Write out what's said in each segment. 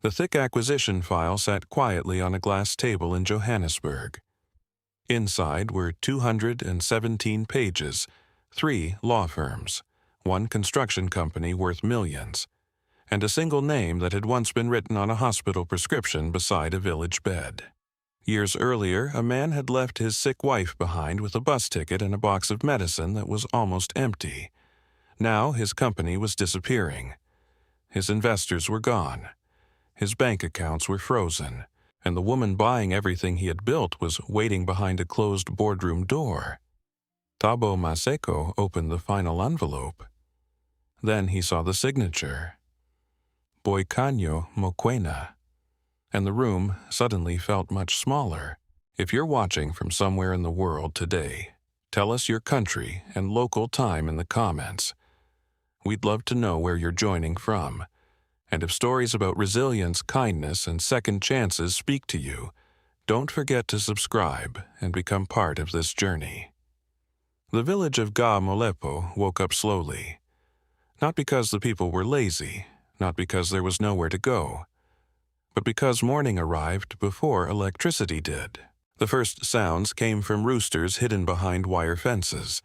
The thick acquisition file sat quietly on a glass table in Johannesburg. Inside were 217 pages, 3 law firms, 1 construction company worth millions, and a single name that had once been written on a hospital prescription beside a village bed. Years earlier, a man had left his sick wife behind with a bus ticket and a box of medicine that was almost empty. Now his company was disappearing. His investors were gone. His bank accounts were frozen, and the woman buying everything he had built was waiting behind a closed boardroom door. Thabo Maseko opened the final envelope. Then he saw the signature. Boikanyo Mokoena. And the room suddenly felt much smaller. If you're watching from somewhere in the world today, tell us your country and local time in the comments. We'd love to know where you're joining from. And if stories about resilience, kindness, and second chances speak to you, don't forget to subscribe and become part of this journey. The village of Ga Molepo woke up slowly. Not because the people were lazy, not because there was nowhere to go, but because morning arrived before electricity did. The first sounds came from roosters hidden behind wire fences,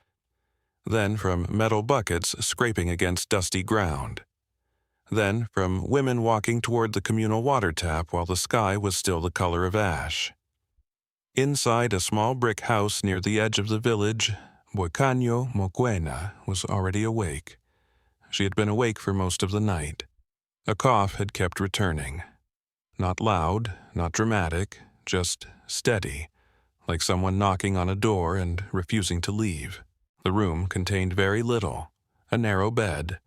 then from metal buckets scraping against dusty ground, then from women walking toward the communal water tap while the sky was still the color of ash. Inside a small brick house near the edge of the village, Boikanyo Mokoena was already awake. She had been awake for most of the night. A cough had kept returning. Not loud, not dramatic, just steady, like someone knocking on a door and refusing to leave. The room contained very little: a narrow bed,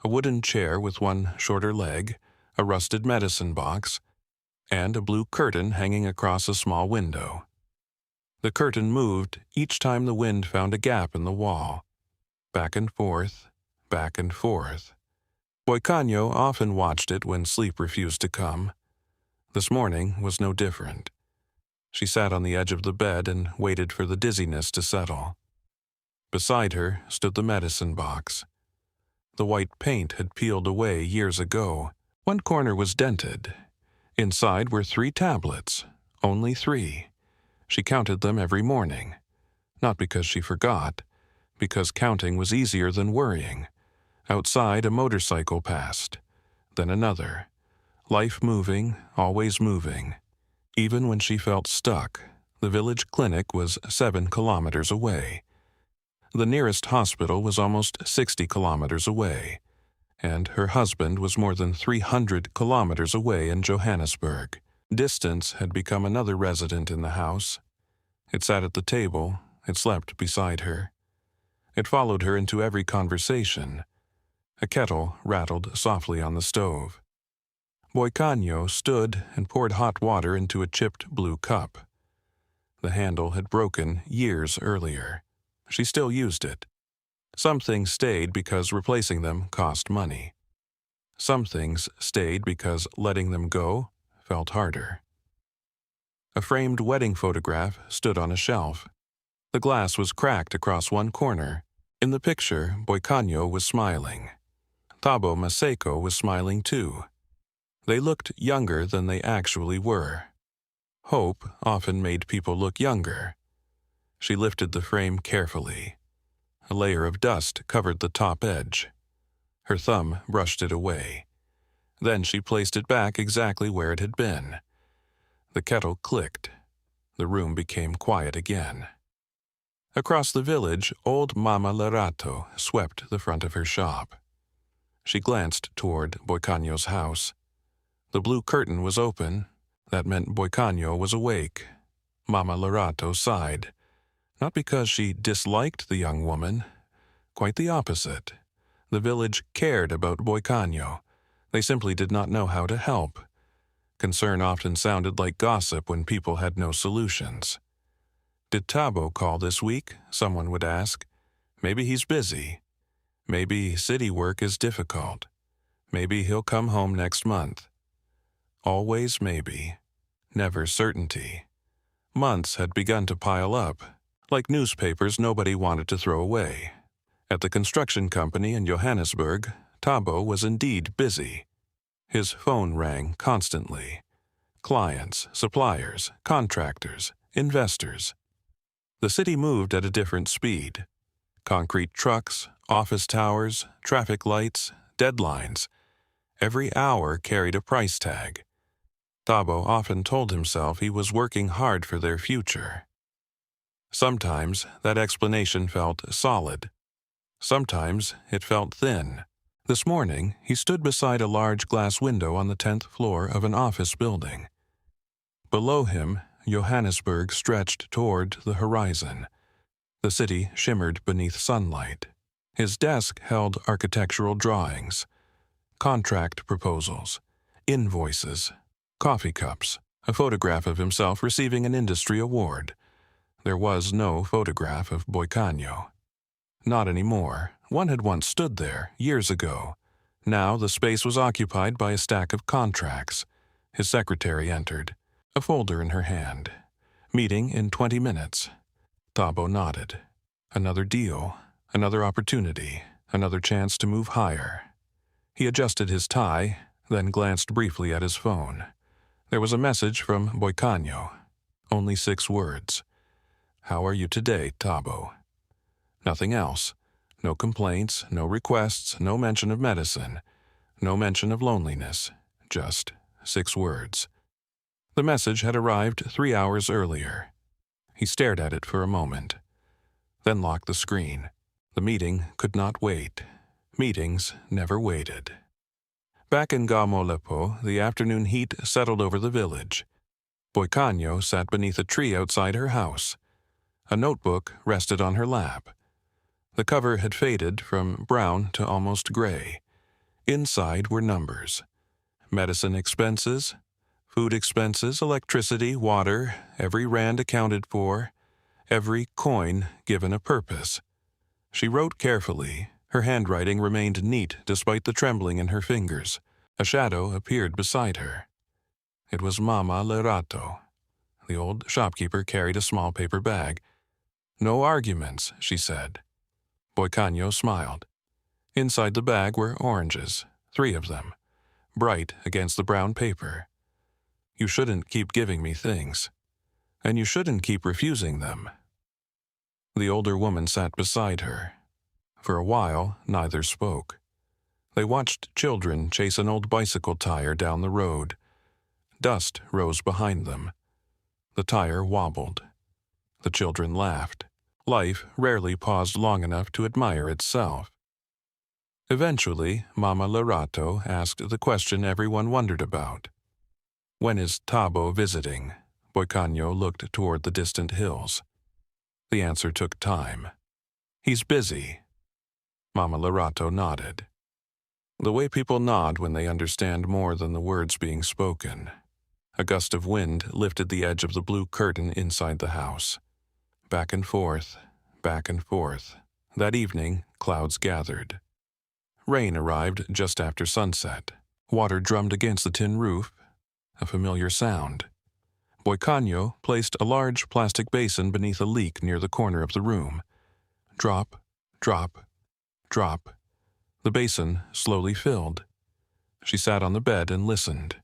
a wooden chair with one shorter leg, a rusted medicine box, and a blue curtain hanging across a small window. The curtain moved each time the wind found a gap in the wall. Back and forth, back and forth. Boikanyo often watched it when sleep refused to come. This morning was no different. She sat on the edge of the bed and waited for the dizziness to settle. Beside her stood the medicine box. The white paint had peeled away years ago. One corner was dented. Inside were 3 tablets, only 3. She counted them every morning. Not because she forgot, because counting was easier than worrying. Outside, a motorcycle passed, then another. Life moving, always moving. Even when she felt stuck, the village clinic was 7 kilometers away. The nearest hospital was almost 60 kilometers away, and her husband was more than 300 kilometers away in Johannesburg. Distance had become another resident in the house. It sat at the table, it slept beside her. It followed her into every conversation. A kettle rattled softly on the stove. Boikanyo stood and poured hot water into a chipped blue cup. The handle had broken years earlier. She still used it. Some things stayed because replacing them cost money. Some things stayed because letting them go felt harder. A framed wedding photograph stood on a shelf. The glass was cracked across one corner. In the picture, Boikanyo was smiling. Thabo Maseko was smiling too. They looked younger than they actually were. Hope often made people look younger. She lifted the frame carefully. A layer of dust covered the top edge. Her thumb brushed it away. Then she placed it back exactly where it had been. The kettle clicked. The room became quiet again. Across the village, old Mama Lerato swept the front of her shop. She glanced toward Boikanyo's house. The blue curtain was open. That meant Boikanyo was awake. Mama Lerato sighed. Not because she disliked the young woman. Quite the opposite. The village cared about Boikanyo. They simply did not know how to help. Concern often sounded like gossip when people had no solutions. Did Thabo call this week? Someone would ask. Maybe he's busy. Maybe city work is difficult. Maybe he'll come home next month. Always maybe. Never certainty. Months had begun to pile up. Like newspapers nobody wanted to throw away. At the construction company in Johannesburg, Thabo was indeed busy. His phone rang constantly. Clients, suppliers, contractors, investors. The city moved at a different speed. Concrete trucks, office towers, traffic lights, deadlines. Every hour carried a price tag. Thabo often told himself he was working hard for their future. Sometimes that explanation felt solid. Sometimes it felt thin. This morning, he stood beside a large glass window on the 10th floor of an office building. Below him, Johannesburg stretched toward the horizon. The city shimmered beneath sunlight. His desk held architectural drawings, contract proposals, invoices, coffee cups, a photograph of himself receiving an industry award. There was no photograph of Boikanyo. Not anymore. One had once stood there, years ago. Now the space was occupied by a stack of contracts. His secretary entered, a folder in her hand. Meeting in 20 minutes. Thabo nodded. Another deal, another opportunity, another chance to move higher. He adjusted his tie, then glanced briefly at his phone. There was a message from Boikanyo. Only 6 words. "How are you today, Thabo?" Nothing else. No complaints, no requests, no mention of medicine, no mention of loneliness. Just 6 words. The message had arrived 3 hours earlier. He stared at it for a moment, then locked the screen. The meeting could not wait. Meetings never waited. Back in Gamolepo, the afternoon heat settled over the village. Boikanyo sat beneath a tree outside her house. A notebook rested on her lap. The cover had faded from brown to almost gray. Inside were numbers. Medicine expenses, food expenses, electricity, water, every rand accounted for, every coin given a purpose. She wrote carefully. Her handwriting remained neat despite the trembling in her fingers. A shadow appeared beside her. It was Mama Lerato. The old shopkeeper carried a small paper bag. "No arguments," she said. Boikanyo smiled. Inside the bag were oranges, 3 of them, bright against the brown paper. "You shouldn't keep giving me things, and you shouldn't keep refusing them." The older woman sat beside her. For a while, neither spoke. They watched children chase an old bicycle tire down the road. Dust rose behind them. The tire wobbled. The children laughed. Life rarely paused long enough to admire itself. Eventually, Mama Lerato asked the question everyone wondered about. "When is Thabo visiting?" Boikanyo looked toward the distant hills. The answer took time. "He's busy." Mama Lerato nodded. The way people nod when they understand more than the words being spoken. A gust of wind lifted the edge of the blue curtain inside the house. Back and forth, back and forth. That evening, clouds gathered. Rain arrived just after sunset. Water drummed against the tin roof, a familiar sound. Boikanyo placed a large plastic basin beneath a leak near the corner of the room. Drop, drop, drop. The basin slowly filled. She sat on the bed and listened.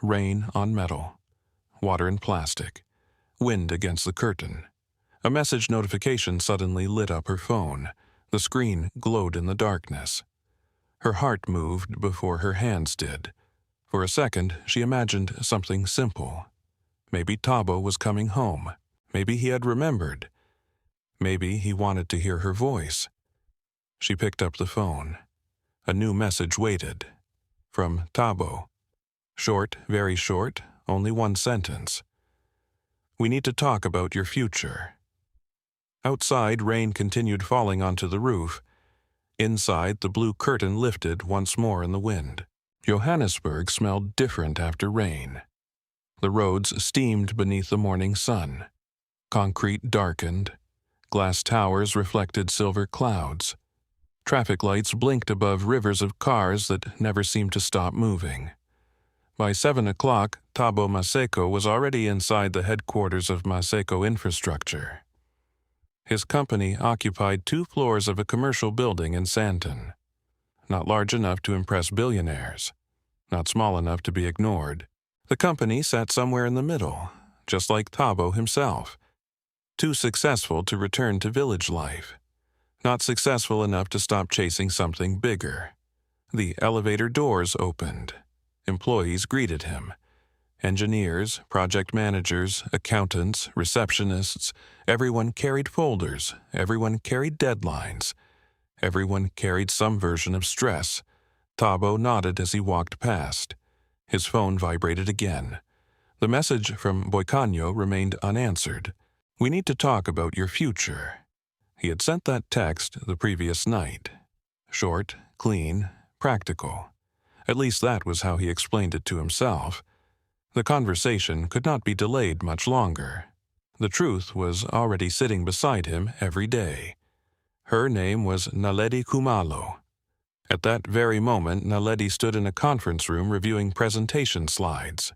Rain on metal, water in plastic, wind against the curtain. A message notification suddenly lit up her phone. The screen glowed in the darkness. Her heart moved before her hands did. For a second, she imagined something simple. Maybe Thabo was coming home. Maybe he had remembered. Maybe he wanted to hear her voice. She picked up the phone. A new message waited. From Thabo. Short, very short, only 1 sentence. "We need to talk about your future." Outside, rain continued falling onto the roof. Inside, the blue curtain lifted once more in the wind. Johannesburg smelled different after rain. The roads steamed beneath the morning sun. Concrete darkened. Glass towers reflected silver clouds. Traffic lights blinked above rivers of cars that never seemed to stop moving. By 7 o'clock, Thabo Maseko was already inside the headquarters of Maseko Infrastructure. His company occupied 2 floors of a commercial building in Sandton. Not large enough to impress billionaires. not small enough to be ignored. The company sat somewhere in the middle, just like Thabo himself. Too successful to return to village life. Not successful enough to stop chasing something bigger. The elevator doors opened. Employees greeted him. Engineers, project managers, accountants, receptionists, everyone carried folders, everyone carried deadlines. Everyone carried some version of stress. Thabo nodded as he walked past. His phone vibrated again. The message from Boikanyo remained unanswered. "We need to talk about your future." He had sent that text the previous night. Short, clean, practical. At least that was how he explained it to himself. The conversation could not be delayed much longer. The truth was already sitting beside him every day. Her name was Naledi Khumalo. At that very moment, Naledi stood in a conference room reviewing presentation slides.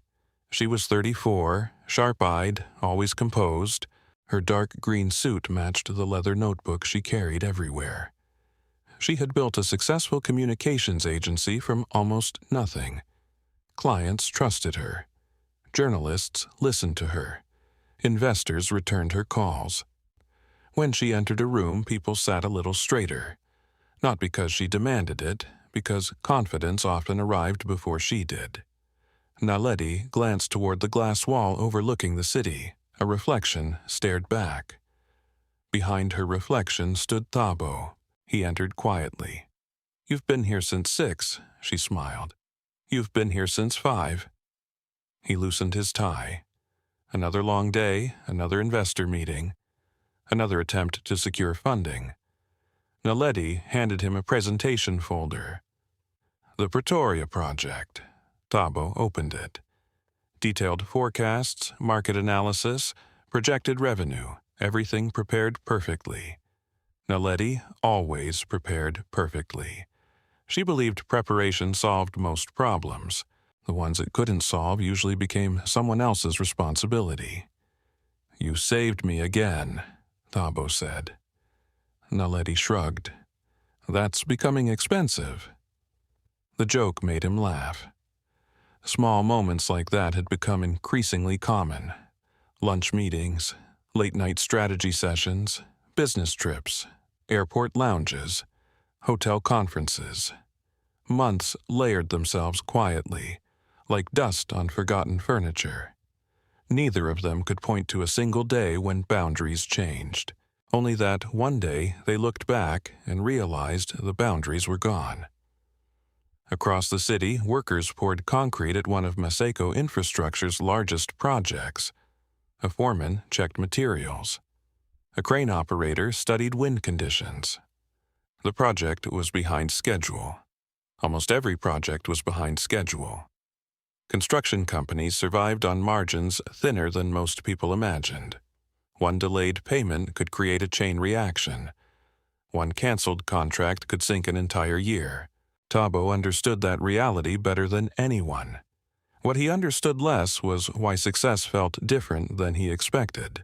She was 34, sharp-eyed, always composed. Her dark green suit matched the leather notebook she carried everywhere. She had built a successful communications agency from almost nothing. Clients trusted her. Journalists listened to her. Investors returned her calls. When she entered a room, people sat a little straighter. Not because she demanded it, because confidence often arrived before she did. Naledi glanced toward the glass wall overlooking the city. A reflection stared back. Behind her reflection stood Thabo. He entered quietly. "You've been here since 6, she smiled. "You've been here since 5. He loosened his tie. Another long day, another investor meeting, another attempt to secure funding. Naledi handed him a presentation folder. The Pretoria Project. Thabo opened it. Detailed forecasts, market analysis, projected revenue, everything prepared perfectly. Naledi always prepared perfectly. She believed preparation solved most problems. The ones it couldn't solve usually became someone else's responsibility. "You saved me again," Thabo said. Naledi shrugged. "That's becoming expensive." The joke made him laugh. Small moments like that had become increasingly common. Lunch meetings, late-night strategy sessions, business trips, airport lounges, hotel conferences. Months layered themselves quietly, like dust on forgotten furniture. Neither of them could point to a single day when boundaries changed, only that one day they looked back and realized the boundaries were gone. Across the city, workers poured concrete at one of Maseko Infrastructure's largest projects. A foreman checked materials. A crane operator studied wind conditions. The project was behind schedule. Almost every project was behind schedule. Construction companies survived on margins thinner than most people imagined. One delayed payment could create a chain reaction. One canceled contract could sink an entire year. Thabo understood that reality better than anyone. What he understood less was why success felt different than he expected.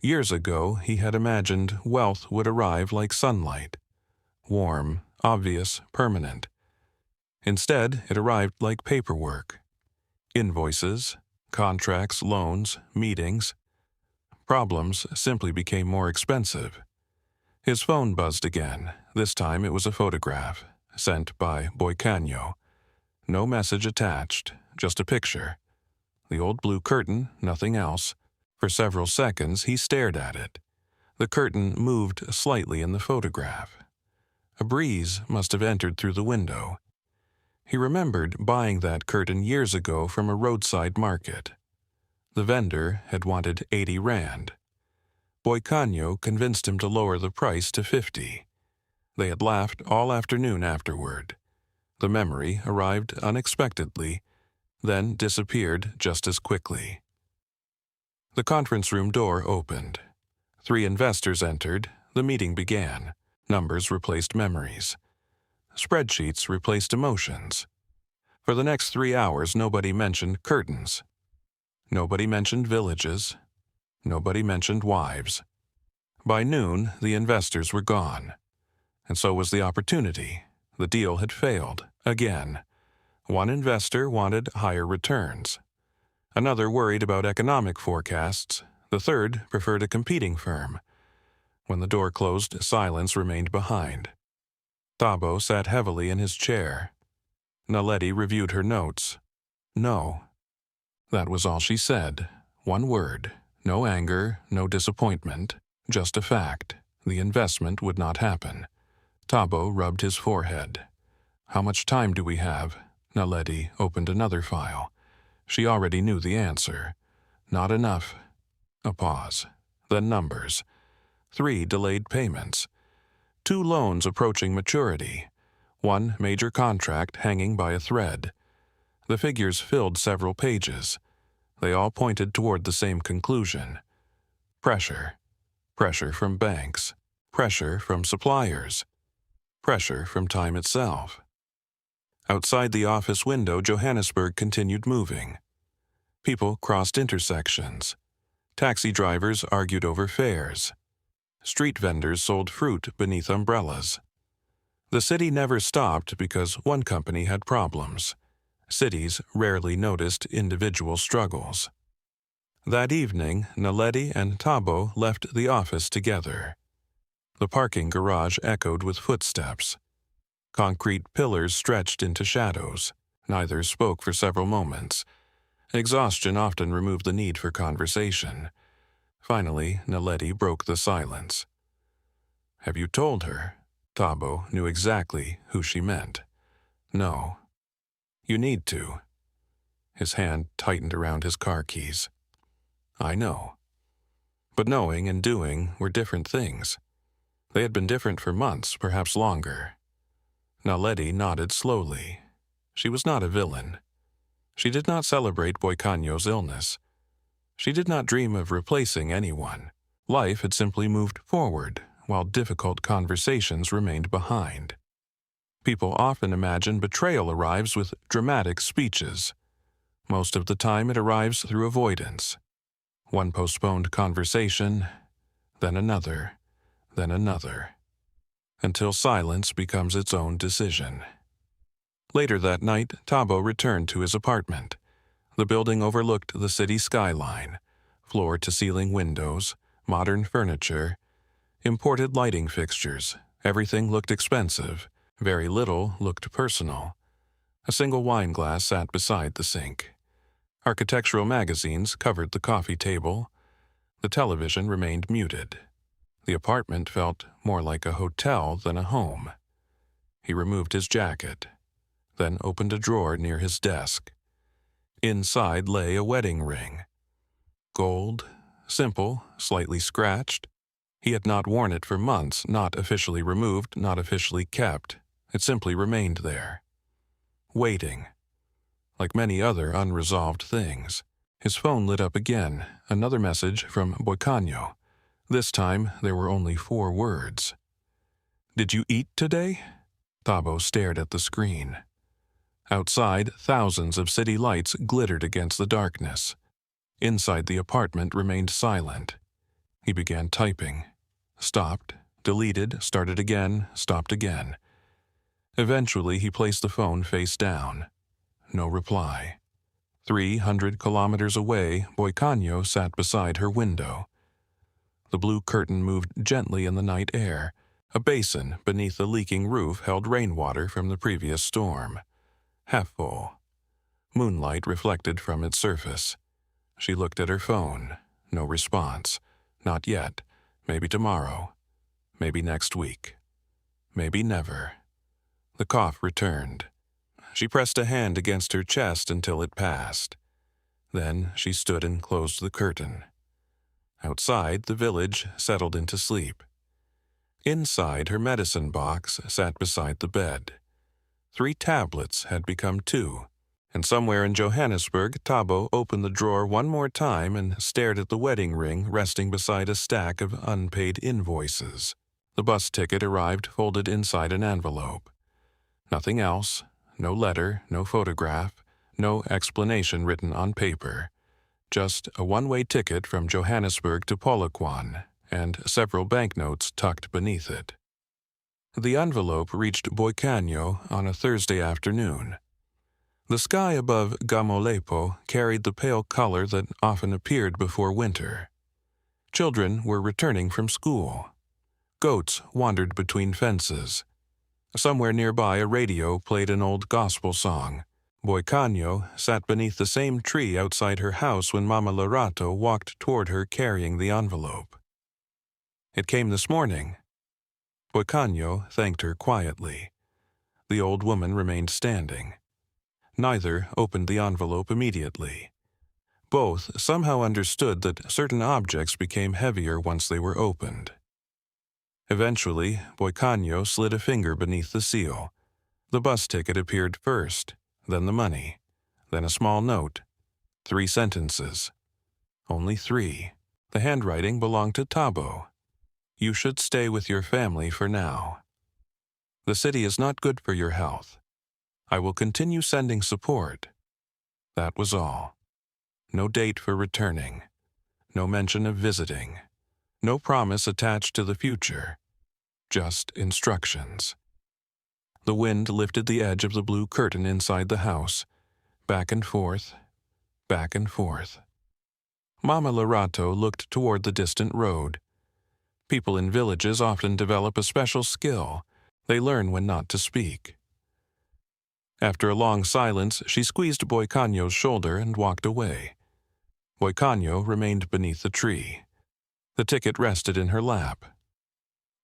Years ago, he had imagined wealth would arrive like sunlight. Warm, obvious, permanent. Instead, it arrived like paperwork. Invoices, contracts, loans, meetings. Problems simply became more expensive. His phone buzzed again. This time it was a photograph, sent by Boikanyo. No message attached, just a picture. The old blue curtain, nothing else. For several seconds he stared at it. The curtain moved slightly in the photograph. A breeze must have entered through the window. He remembered buying that curtain years ago from a roadside market. The vendor had wanted 80 rand. Boikanyo convinced him to lower the price to 50. They had laughed all afternoon afterward. The memory arrived unexpectedly, then disappeared just as quickly. The conference room door opened. 3 investors entered. The meeting began. Numbers replaced memories. Spreadsheets replaced emotions. For the next 3 hours, nobody mentioned curtains. Nobody mentioned villages. Nobody mentioned wives. By noon, the investors were gone. And so was the opportunity. The deal had failed, again. One investor wanted higher returns. Another worried about economic forecasts. The third preferred a competing firm. When the door closed, silence remained behind. Thabo sat heavily in his chair. Naledi reviewed her notes. No. That was all she said. One word. No anger, no disappointment. Just a fact. The investment would not happen. Thabo rubbed his forehead. How much time do we have? Naledi opened another file. She already knew the answer. Not enough. A pause. Then numbers. 3 delayed payments. 2 loans approaching maturity. 1 major contract hanging by a thread. The figures filled several pages. They all pointed toward the same conclusion. Pressure. Pressure from banks. Pressure from suppliers. Pressure from time itself. Outside the office window, Johannesburg continued moving. People crossed intersections. Taxi drivers argued over fares. Street vendors sold fruit beneath umbrellas. The city never stopped because one company had problems. Cities rarely noticed individual struggles. That evening, Naledi and Thabo left the office together. The parking garage echoed with footsteps. Concrete pillars stretched into shadows. Neither spoke for several moments. Exhaustion often removed the need for conversation. Finally, Naledi broke the silence. Have you told her? Thabo knew exactly who she meant. No. You need to. His hand tightened around his car keys. I know. But knowing and doing were different things. They had been different for months, perhaps longer. Naledi nodded slowly. She was not a villain. She did not celebrate Boikanyo's illness. She did not dream of replacing anyone. Life had simply moved forward, while difficult conversations remained behind. People often imagine betrayal arrives with dramatic speeches. Most of the time it arrives through avoidance. One postponed conversation, then another, until silence becomes its own decision. Later that night, Thabo returned to his apartment. The building overlooked the city skyline, floor-to-ceiling windows, modern furniture, imported lighting fixtures. Everything looked expensive. Very little looked personal. A single wine glass sat beside the sink. Architectural magazines covered the coffee table. The television remained muted. The apartment felt more like a hotel than a home. He removed his jacket, then opened a drawer near his desk. Inside lay a wedding ring. Gold, simple, slightly scratched. He had not worn it for months, not officially removed, not officially kept. It simply remained there. Waiting. Like many other unresolved things. His phone lit up again, another message from Boikanyo. This time, there were only 4 words. Did you eat today? Thabo stared at the screen. Outside, thousands of city lights glittered against the darkness. Inside the apartment remained silent. He began typing. Stopped, deleted, started again, stopped again. Eventually, he placed the phone face down. No reply. 300 kilometers away, Boikanyo sat beside her window. The blue curtain moved gently in the night air. A basin beneath the leaking roof held rainwater from the previous storm. Half full. Moonlight reflected from its surface. She looked at her phone. No response. Not yet. Maybe tomorrow. Maybe next week. Maybe never. The cough returned. She pressed a hand against her chest until it passed. Then she stood and closed the curtain. Outside, the village settled into sleep. Inside, her medicine box sat beside the bed. 3 tablets had become 2, and somewhere in Johannesburg, Thabo opened the drawer one more time and stared at the wedding ring resting beside a stack of unpaid invoices. The bus ticket arrived folded inside an envelope. Nothing else, no letter, no photograph, no explanation written on paper. Just a one-way ticket from Johannesburg to Polokwane, and several banknotes tucked beneath it. The envelope reached Boikanyo on a Thursday afternoon. The sky above Gamolepo carried the pale color that often appeared before winter. Children were returning from school. Goats wandered between fences. Somewhere nearby, a radio played an old gospel song. Boicanyo sat beneath the same tree outside her house when Mama Lorato walked toward her carrying the envelope. "It came this morning." Boicanyo thanked her quietly. The old woman remained standing. Neither opened the envelope immediately. Both somehow understood that certain objects became heavier once they were opened. Eventually, Boicanyo slid a finger beneath the seal. The bus ticket appeared first, then the money, then a small note. 3 sentences. Only 3. The handwriting belonged to Tabo. "You should stay with your family for now. The city is not good for your health. I will continue sending support." That was all. No date for returning. No mention of visiting. No promise attached to the future. Just instructions. The wind lifted the edge of the blue curtain inside the house. Back and forth. Back and forth. Mama Lorato looked toward the distant road. People in villages often develop a special skill. They learn when not to speak. After a long silence, she squeezed Boicanyo's shoulder and walked away. Boicanyo remained beneath the tree. The ticket rested in her lap.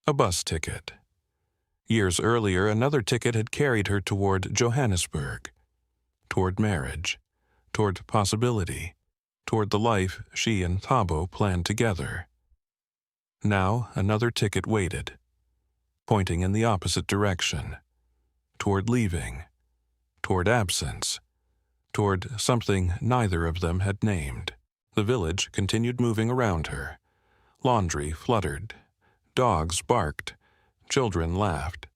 A bus ticket. Years earlier, another ticket had carried her toward Johannesburg, toward marriage, toward possibility, toward the life she and Thabo planned together. Now another ticket waited, pointing in the opposite direction, toward leaving, toward absence, toward something neither of them had named. The village continued moving around her. Laundry fluttered. Dogs barked. Children laughed.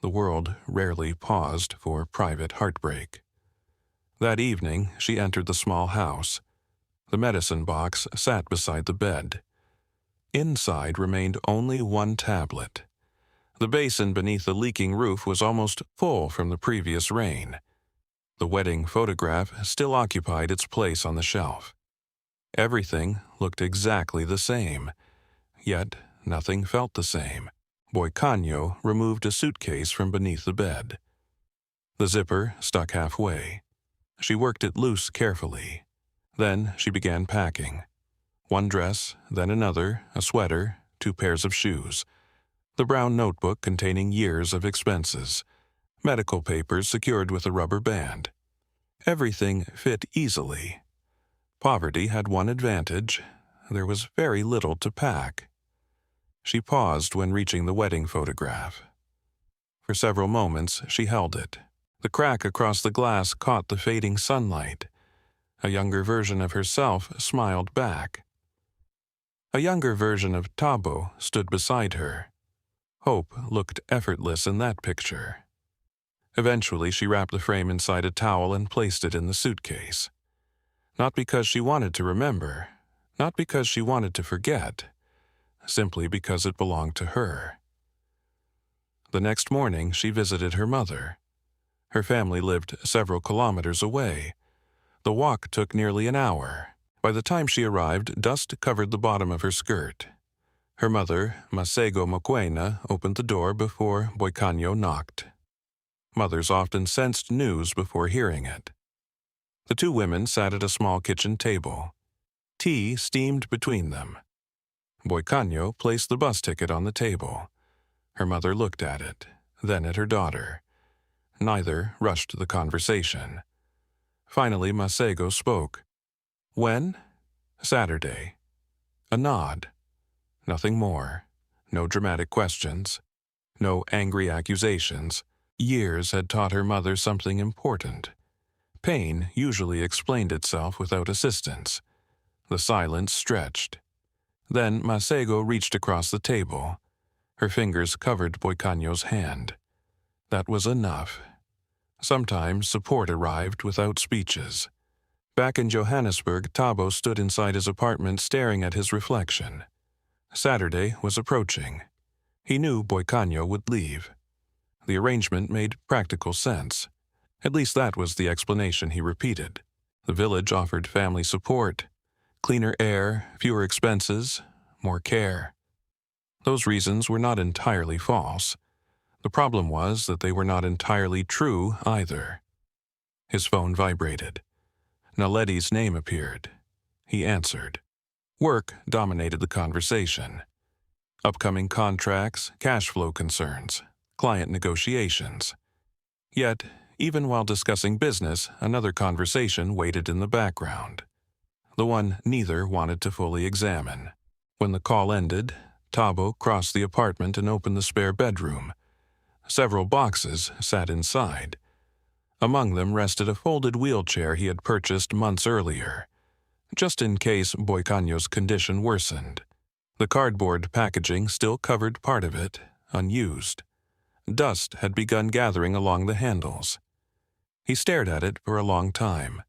The world rarely paused for private heartbreak. That evening, she entered the small house. The medicine box sat beside the bed. Inside remained only one tablet. The basin beneath the leaking roof was almost full from the previous rain. The wedding photograph still occupied its place on the shelf. Everything looked exactly the same, yet nothing felt the same. Boicanyo removed a suitcase from beneath the bed. The zipper stuck halfway. She worked it loose carefully. Then she began packing. One dress, then another, a sweater, 2 pairs of shoes. The brown notebook containing years of expenses. Medical papers secured with a rubber band. Everything fit easily. Poverty had one advantage. There was very little to pack. She paused when reaching the wedding photograph. For several moments, she held it. The crack across the glass caught the fading sunlight. A younger version of herself smiled back. A younger version of Tabo stood beside her. Hope looked effortless in that picture. Eventually, she wrapped the frame inside a towel and placed it in the suitcase. Not because she wanted to remember, not because she wanted to forget, simply because it belonged to her. The next morning, she visited her mother. Her family lived several kilometers away. The walk took nearly an hour. By the time she arrived, dust covered the bottom of her skirt. Her mother, Masego Mokoena, opened the door before Boicanyo knocked. Mothers often sensed news before hearing it. The 2 women sat at a small kitchen table. Tea steamed between them. Boicanyo placed the bus ticket on the table. Her mother looked at it, then at her daughter. Neither rushed the conversation. Finally, Masego spoke. "When?" "Saturday." A nod. Nothing more. No dramatic questions. No angry accusations. Years had taught her mother something important. Pain usually explained itself without assistance. The silence stretched. Then Masego reached across the table. Her fingers covered Boicanyo's hand. That was enough. Sometimes support arrived without speeches. Back in Johannesburg, Tabo stood inside his apartment staring at his reflection. Saturday was approaching. He knew Boicanyo would leave. The arrangement made practical sense. At least that was the explanation he repeated. The village offered family support, cleaner air, fewer expenses, more care. Those reasons were not entirely false. The problem was that they were not entirely true either. His phone vibrated. Naletti's name appeared. He answered. Work dominated the conversation. Upcoming contracts, cash flow concerns, client negotiations. Yet, even while discussing business, another conversation waited in the background. The one neither wanted to fully examine. When the call ended, Tabo crossed the apartment and opened the spare bedroom. Several boxes sat inside. Among them rested a folded wheelchair he had purchased months earlier, just in case Boicanyo's condition worsened. The cardboard packaging still covered part of it, unused. Dust had begun gathering along the handles. He stared at it for a long time,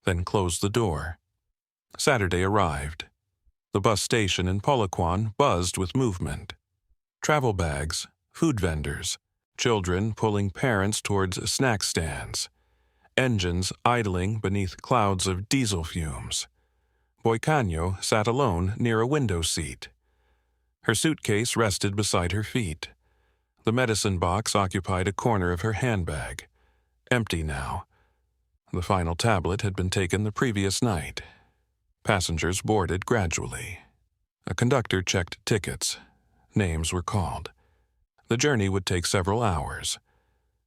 then closed the door. Saturday arrived. The bus station in Polokwane buzzed with movement. Travel bags, food vendors, children pulling parents towards snack stands, engines idling beneath clouds of diesel fumes. Boicanyo sat alone near a window seat. Her suitcase rested beside her feet. The medicine box occupied a corner of her handbag, empty now. The final tablet had been taken the previous night. Passengers boarded gradually. A conductor checked tickets. Names were called. The journey would take several hours.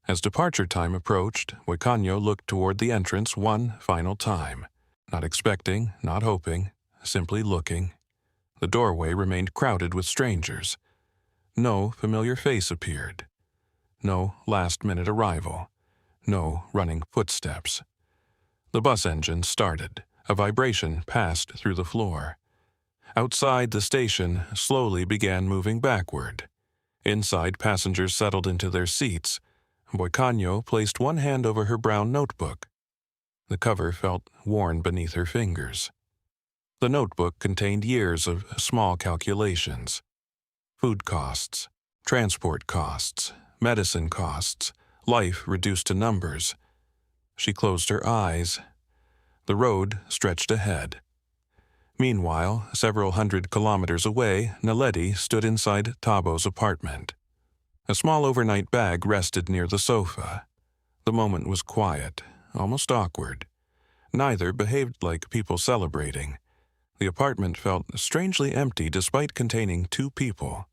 As departure time approached, Boicanyo looked toward the entrance one final time. Not expecting, not hoping, simply looking. The doorway remained crowded with strangers. No familiar face appeared. No last-minute arrival. No running footsteps. The bus engine started. A vibration passed through the floor. Outside the station slowly began moving backward. Inside, passengers settled into their seats. Boicanyo placed one hand over her brown notebook. The cover felt worn beneath her fingers. The notebook contained years of small calculations. Food costs, transport costs, medicine costs, life reduced to numbers. She closed her eyes. The road stretched ahead. Meanwhile, several hundred kilometers away, Naledi stood inside Tabo's apartment. A small overnight bag rested near the sofa. The moment was quiet, almost awkward. Neither behaved like people celebrating. The apartment felt strangely empty despite containing two people.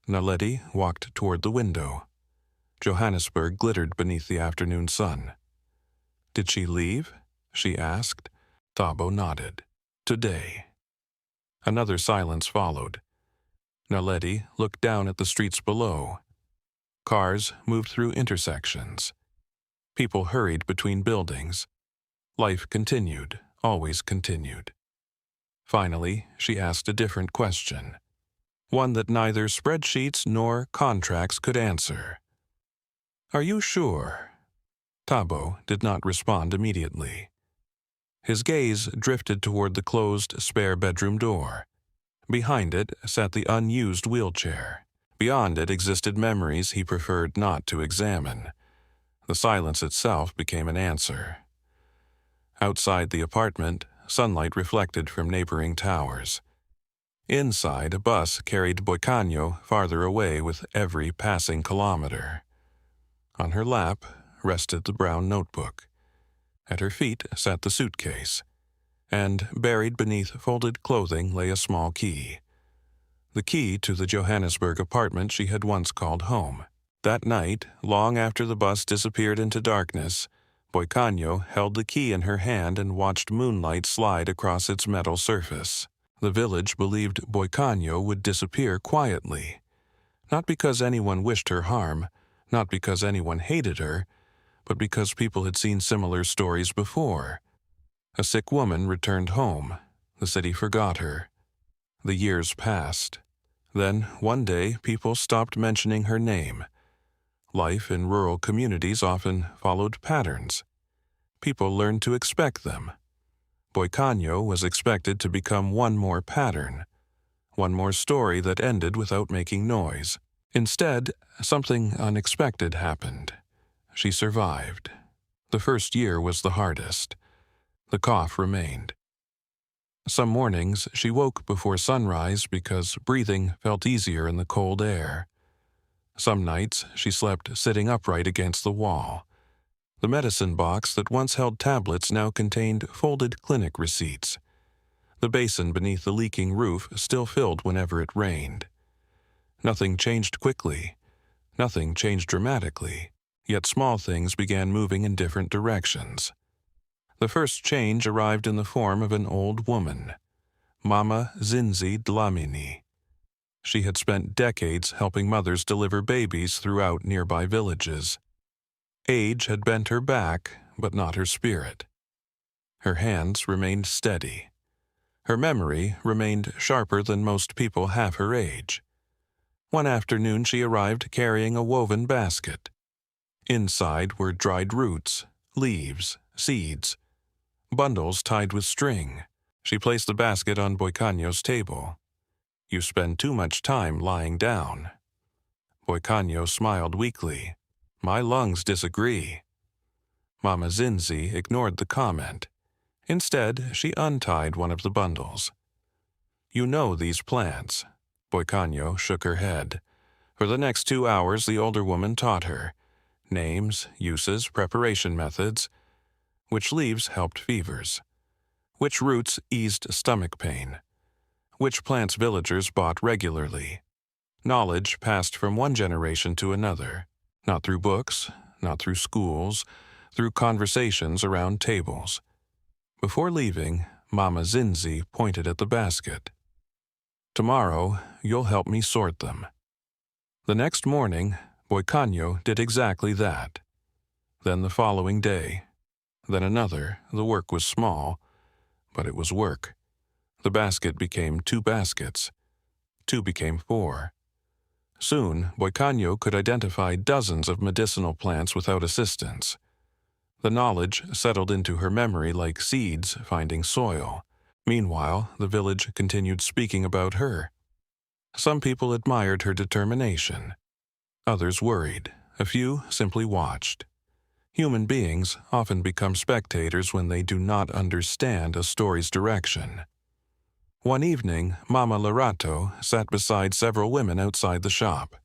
Naledi walked toward the window. Johannesburg glittered beneath the afternoon sun. Did she leave? She asked. Tabo nodded. Today. Another silence followed. Naledi looked down at the streets below. Cars moved through intersections. People hurried between buildings. Life continued, always continued. Finally, she asked a different question, one that neither spreadsheets nor contracts could answer. Are you sure? Tabo did not respond immediately. His gaze drifted toward the closed spare bedroom door. Behind it sat the unused wheelchair. Beyond it existed memories he preferred not to examine. The silence itself became an answer. Outside the apartment, sunlight reflected from neighboring towers. Inside, a bus carried Boicanyo farther away with every passing kilometer. On her lap rested the brown notebook. At her feet sat the suitcase, and buried beneath folded clothing lay a small key. The key to the Johannesburg apartment she had once called home. That night, long after the bus disappeared into darkness, Boicanyo held the key in her hand and watched moonlight slide across its metal surface. The village believed Boicanyo would disappear quietly. Not because anyone wished her harm, not because anyone hated her, but because people had seen similar stories before. A sick woman returned home. The city forgot her. The years passed. Then, one day, people stopped mentioning her name. Life in rural communities often followed patterns. People learned to expect them. Boicanyo was expected to become one more pattern, one more story that ended without making noise. Instead, something unexpected happened. She survived. The first year was the hardest. The cough remained. Some mornings she woke before sunrise because breathing felt easier in the cold air. Some nights she slept sitting upright against the wall. The medicine box that once held tablets now contained folded clinic receipts. The basin beneath the leaking roof still filled whenever it rained. Nothing changed quickly. Nothing changed dramatically, yet small things began moving in different directions. The first change arrived in the form of an old woman, Mama Zinzi Dlamini. She had spent decades helping mothers deliver babies throughout nearby villages. Age had bent her back, but not her spirit. Her hands remained steady. Her memory remained sharper than most people half her age. One afternoon she arrived carrying a woven basket. Inside were dried roots, leaves, seeds, bundles tied with string. She placed the basket on Boikanyo's table. "You spend too much time lying down." Boikanyo smiled weakly. "My lungs disagree." Mama Zinzi ignored the comment. Instead, she untied one of the bundles. "You know these plants." Boikanyo shook her head. For the next 2 hours, the older woman taught her names, uses, preparation methods. Which leaves helped fevers. Which roots eased stomach pain. Which plants villagers bought regularly. Knowledge passed from one generation to another, not through books, not through schools, through conversations around tables. Before leaving, Mama Zinzi pointed at the basket. "Tomorrow, you'll help me sort them." The next morning, Boikanyo did exactly that. Then the following day. Then another. The work was small, but it was work. The basket became 2 baskets. 2 became 4. Soon, Boikanyo could identify dozens of medicinal plants without assistance. The knowledge settled into her memory like seeds finding soil. Meanwhile, the village continued speaking about her. Some people admired her determination. Others worried. A few simply watched. Human beings often become spectators when they do not understand a story's direction. One evening, Mama Larato sat beside several women outside the shop.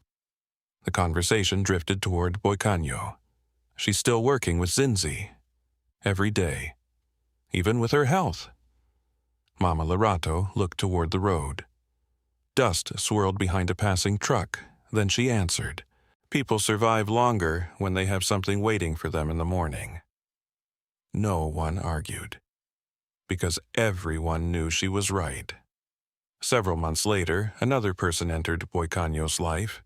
The conversation drifted toward Boikanyo. She's still working with Zinzi. Every day. Even with her health. Mama Larato looked toward the road. Dust swirled behind a passing truck. Then she answered. "People survive longer when they have something waiting for them in the morning." No one argued, because everyone knew she was right. Several months later, another person entered Boikanyo's life.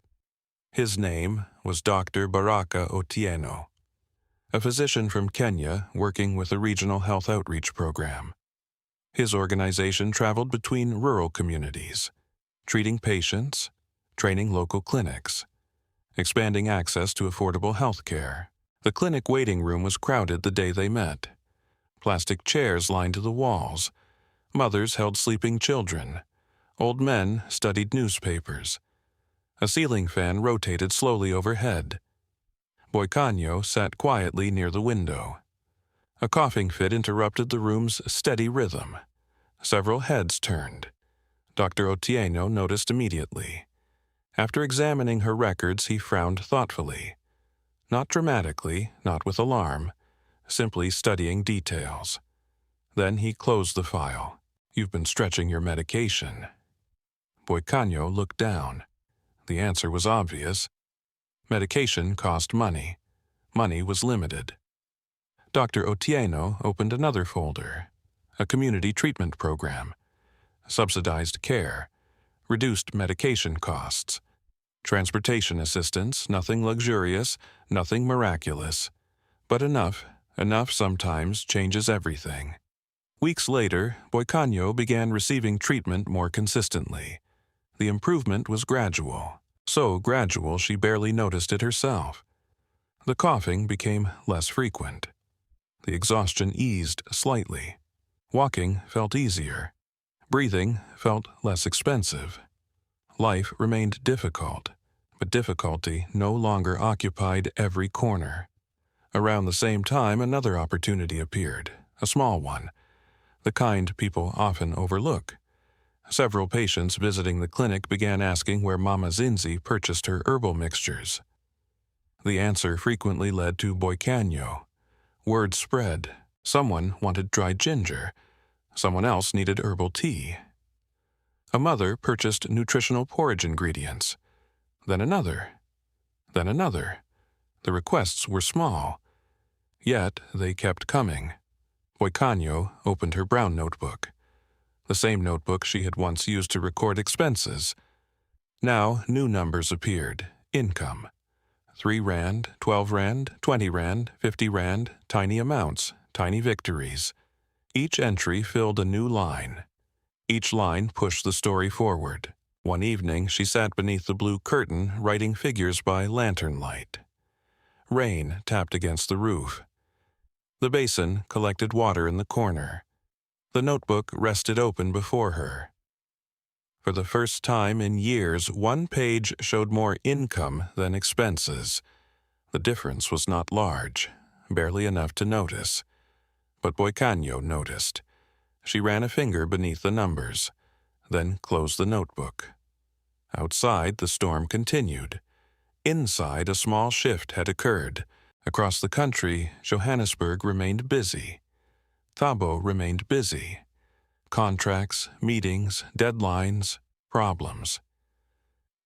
His name was Dr. Baraka Otieno, a physician from Kenya working with a regional health outreach program. His organization traveled between rural communities, treating patients, training local clinics, expanding access to affordable health care. The clinic waiting room was crowded the day they met. Plastic chairs lined the walls. Mothers held sleeping children. Old men studied newspapers. A ceiling fan rotated slowly overhead. Boikanyo sat quietly near the window. A coughing fit interrupted the room's steady rhythm. Several heads turned. Dr. Otieno noticed immediately. After examining her records, he frowned thoughtfully. Not dramatically, not with alarm, simply studying details. Then he closed the file. "You've been stretching your medication." Boikanyo looked down. The answer was obvious. Medication cost money. Money was limited. Dr. Otieno opened another folder. A community treatment program. Subsidized care. Reduced medication costs. Transportation assistance, nothing luxurious, nothing miraculous. But enough sometimes changes everything. Weeks later, Boikanyo began receiving treatment more consistently. The improvement was gradual. So gradual she barely noticed it herself. The coughing became less frequent. The exhaustion eased slightly. Walking felt easier. Breathing felt less expensive. Life remained difficult, but difficulty no longer occupied every corner. Around the same time, another opportunity appeared, a small one, the kind people often overlook. Several patients visiting the clinic began asking where Mama Zinzi purchased her herbal mixtures. The answer frequently led to Boicanyo. Word spread. Someone wanted dried ginger. Someone else needed herbal tea. A mother purchased nutritional porridge ingredients. Then another. Then another. The requests were small. Yet they kept coming. Boicanyo opened her brown notebook, the same notebook she had once used to record expenses. Now new numbers appeared. Income. 3 rand, 12 rand, 20 rand, 50 rand, tiny amounts, tiny victories. Each entry filled a new line. Each line pushed the story forward. One evening, she sat beneath the blue curtain, writing figures by lantern light. Rain tapped against the roof. The basin collected water in the corner. The notebook rested open before her. For the first time in years, one page showed more income than expenses. The difference was not large, barely enough to notice. But Boicanyo noticed. She ran a finger beneath the numbers, then closed the notebook. Outside, the storm continued. Inside, a small shift had occurred. Across the country, Johannesburg remained busy. Thabo remained busy. Contracts, meetings, deadlines, problems.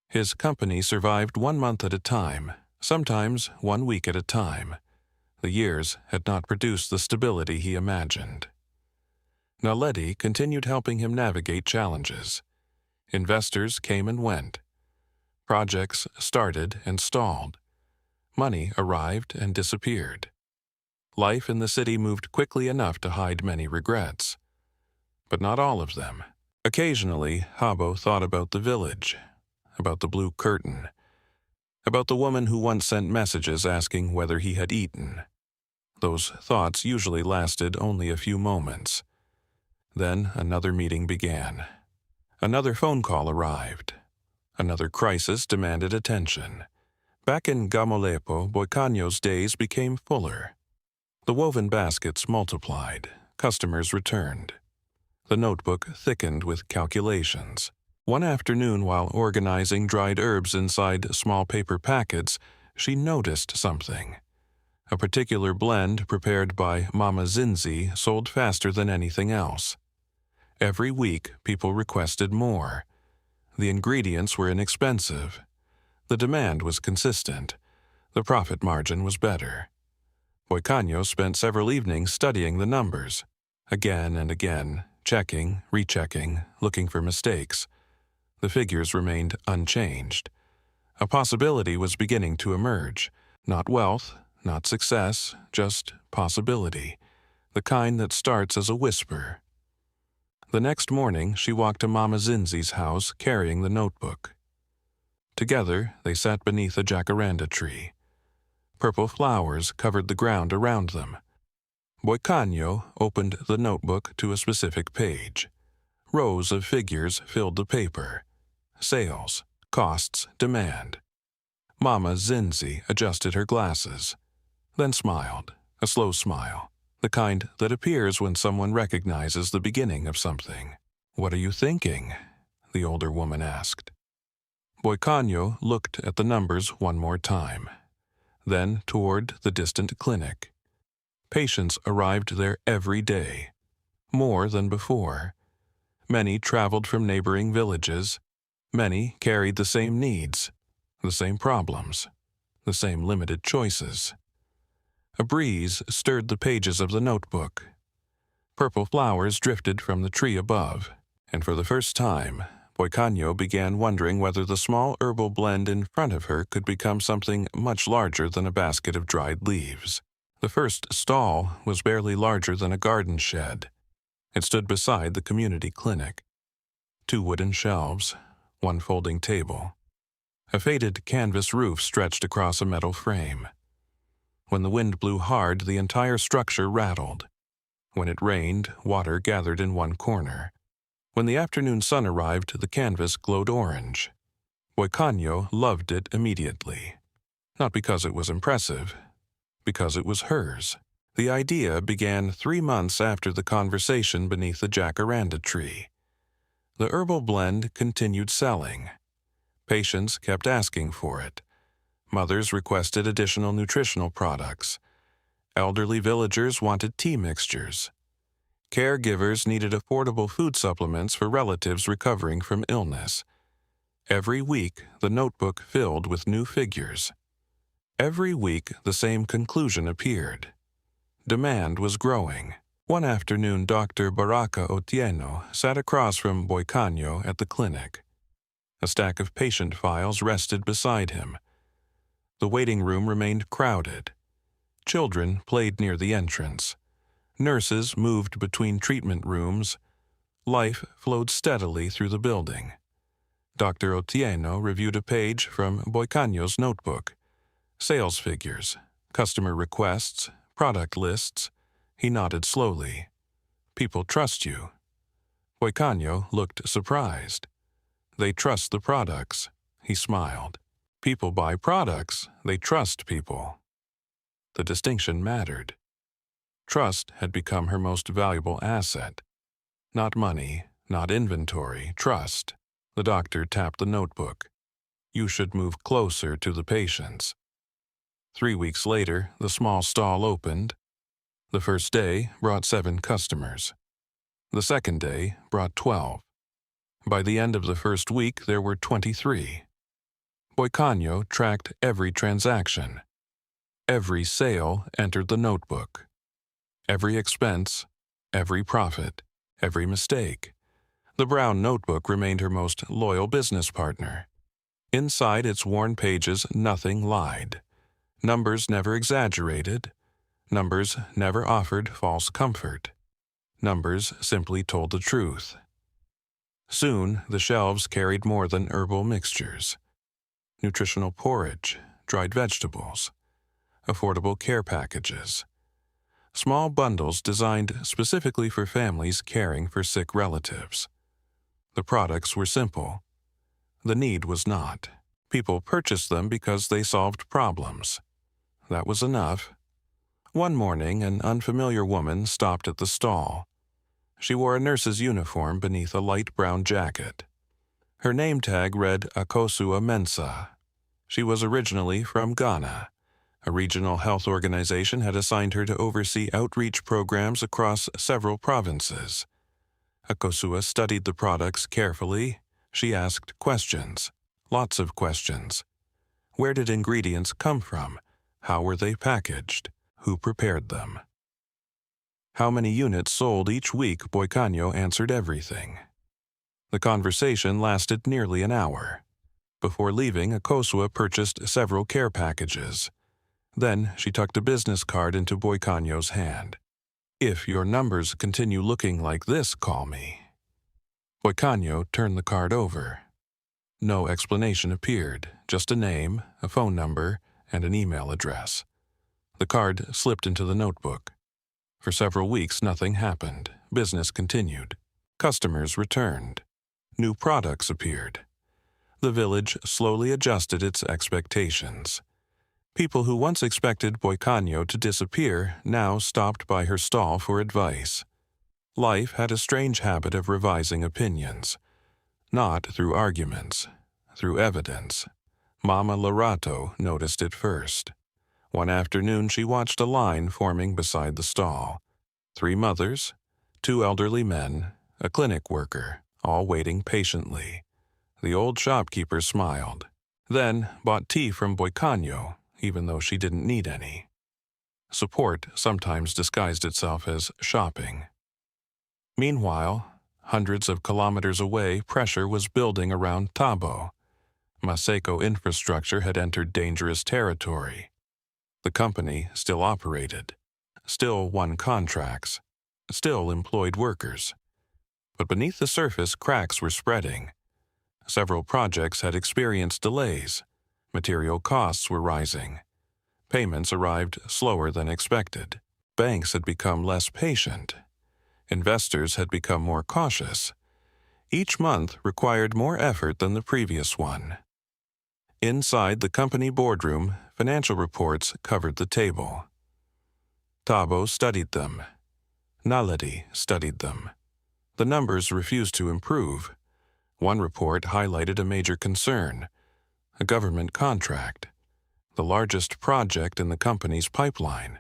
His company survived 1 month at a time, sometimes 1 week at a time. The years had not produced the stability he imagined. Naledi continued helping him navigate challenges. Investors came and went. Projects started and stalled. Money arrived and disappeared. Life in the city moved quickly enough to hide many regrets. But not all of them. Occasionally, Habo thought about the village, about the blue curtain, about the woman who once sent messages asking whether he had eaten. Those thoughts usually lasted only a few moments. Then another meeting began. Another phone call arrived. Another crisis demanded attention. Back in Gamolepo, Boicanyo's days became fuller. The woven baskets multiplied. Customers returned. The notebook thickened with calculations. One afternoon, while organizing dried herbs inside small paper packets, she noticed something. A particular blend prepared by Mama Zinzi sold faster than anything else. Every week, people requested more. The ingredients were inexpensive. The demand was consistent. The profit margin was better. Boicanyo spent several evenings studying the numbers, again and again, checking, rechecking, looking for mistakes. The figures remained unchanged. A possibility was beginning to emerge. Not wealth, not success, just possibility. The kind that starts as a whisper. The next morning, she walked to Mama Zinzi's house carrying the notebook. Together, they sat beneath a jacaranda tree. Purple flowers covered the ground around them. Boicanyo opened the notebook to a specific page. Rows of figures filled the paper. Sales, costs, demand. Mama Zinzi adjusted her glasses, then smiled, a slow smile, the kind that appears when someone recognizes the beginning of something. "What are you thinking?" the older woman asked. Boicanyo looked at the numbers one more time, then toward the distant clinic. Patients arrived there every day, more than before. Many traveled from neighboring villages. Many carried the same needs, the same problems, the same limited choices. A breeze stirred the pages of the notebook. Purple flowers drifted from the tree above, and for the first time, Boicanyo began wondering whether the small herbal blend in front of her could become something much larger than a basket of dried leaves. The first stall was barely larger than a garden shed. It stood beside the community clinic. 2 wooden shelves, 1 folding table. A faded canvas roof stretched across a metal frame. When the wind blew hard, the entire structure rattled. When it rained, water gathered in one corner. When the afternoon sun arrived, the canvas glowed orange. Boicanyo loved it immediately. Not because it was impressive, because it was hers. The idea began 3 months after the conversation beneath the jacaranda tree. The herbal blend continued selling. Patients kept asking for it. Mothers requested additional nutritional products. Elderly villagers wanted tea mixtures. Caregivers needed affordable food supplements for relatives recovering from illness. Every week, the notebook filled with new figures. Every week, the same conclusion appeared. Demand was growing. One afternoon, Dr. Baraka Otieno sat across from Boicanyo at the clinic. A stack of patient files rested beside him. The waiting room remained crowded. Children played near the entrance. Nurses moved between treatment rooms. Life flowed steadily through the building. Dr. Otieno reviewed a page from Boicanyo's notebook. Sales figures, customer requests, product lists. He nodded slowly. People trust you. Boicanyo looked surprised. They trust the products. He smiled. People buy products. They trust people. The distinction mattered. Trust had become her most valuable asset. Not money, not inventory, trust. The doctor tapped the notebook. You should move closer to the patients. 3 weeks later, the small stall opened. The first day brought 7 customers. The second day brought 12. By the end of the first week, there were 23. Boicanyo tracked every transaction. Every sale entered the notebook. Every expense, every profit, every mistake. The brown notebook remained her most loyal business partner. Inside its worn pages, nothing lied. Numbers never exaggerated. Numbers never offered false comfort. Numbers simply told the truth. Soon, the shelves carried more than herbal mixtures. Nutritional porridge, dried vegetables, affordable care packages. Small bundles designed specifically for families caring for sick relatives. The products were simple. The need was not. People purchased them because they solved problems. That was enough. One morning, an unfamiliar woman stopped at the stall. She wore a nurse's uniform beneath a light brown jacket. Her name tag read Akosua Mensah. She was originally from Ghana. A regional health organization had assigned her to oversee outreach programs across several provinces. Akosua studied the products carefully. She asked questions, lots of questions. Where did ingredients come from? How were they packaged? Who prepared them? How many units sold each week? Boicanyo answered everything. The conversation lasted nearly an hour. Before leaving, Akosua purchased several care packages. Then she tucked a business card into Boicanyo's hand. If your numbers continue looking like this, call me. Boicanyo turned the card over. No explanation appeared, just a name, a phone number, and an email address. The card slipped into the notebook. For several weeks, nothing happened. Business continued. Customers returned. New products appeared. The village slowly adjusted its expectations. People who once expected Boicanyo to disappear now stopped by her stall for advice. Life had a strange habit of revising opinions. Not through arguments, through evidence. Mama Larato noticed it first. One afternoon, she watched a line forming beside the stall. 3 mothers, 2 elderly men, a clinic worker, all waiting patiently. The old shopkeeper smiled, then bought tea from Boicanyo, even though she didn't need any. Support sometimes disguised itself as shopping. Meanwhile, hundreds of kilometers away, pressure was building around Tabo. Maseko infrastructure had entered dangerous territory. The company still operated, still won contracts, still employed workers. But beneath the surface, cracks were spreading. Several projects had experienced delays. Material costs were rising. Payments arrived slower than expected. Banks had become less patient. Investors had become more cautious. Each month required more effort than the previous one. Inside the company boardroom, financial reports covered the table. Tabo studied them. Naledi studied them. The numbers refused to improve. One report highlighted a major concern: a government contract, the largest project in the company's pipeline.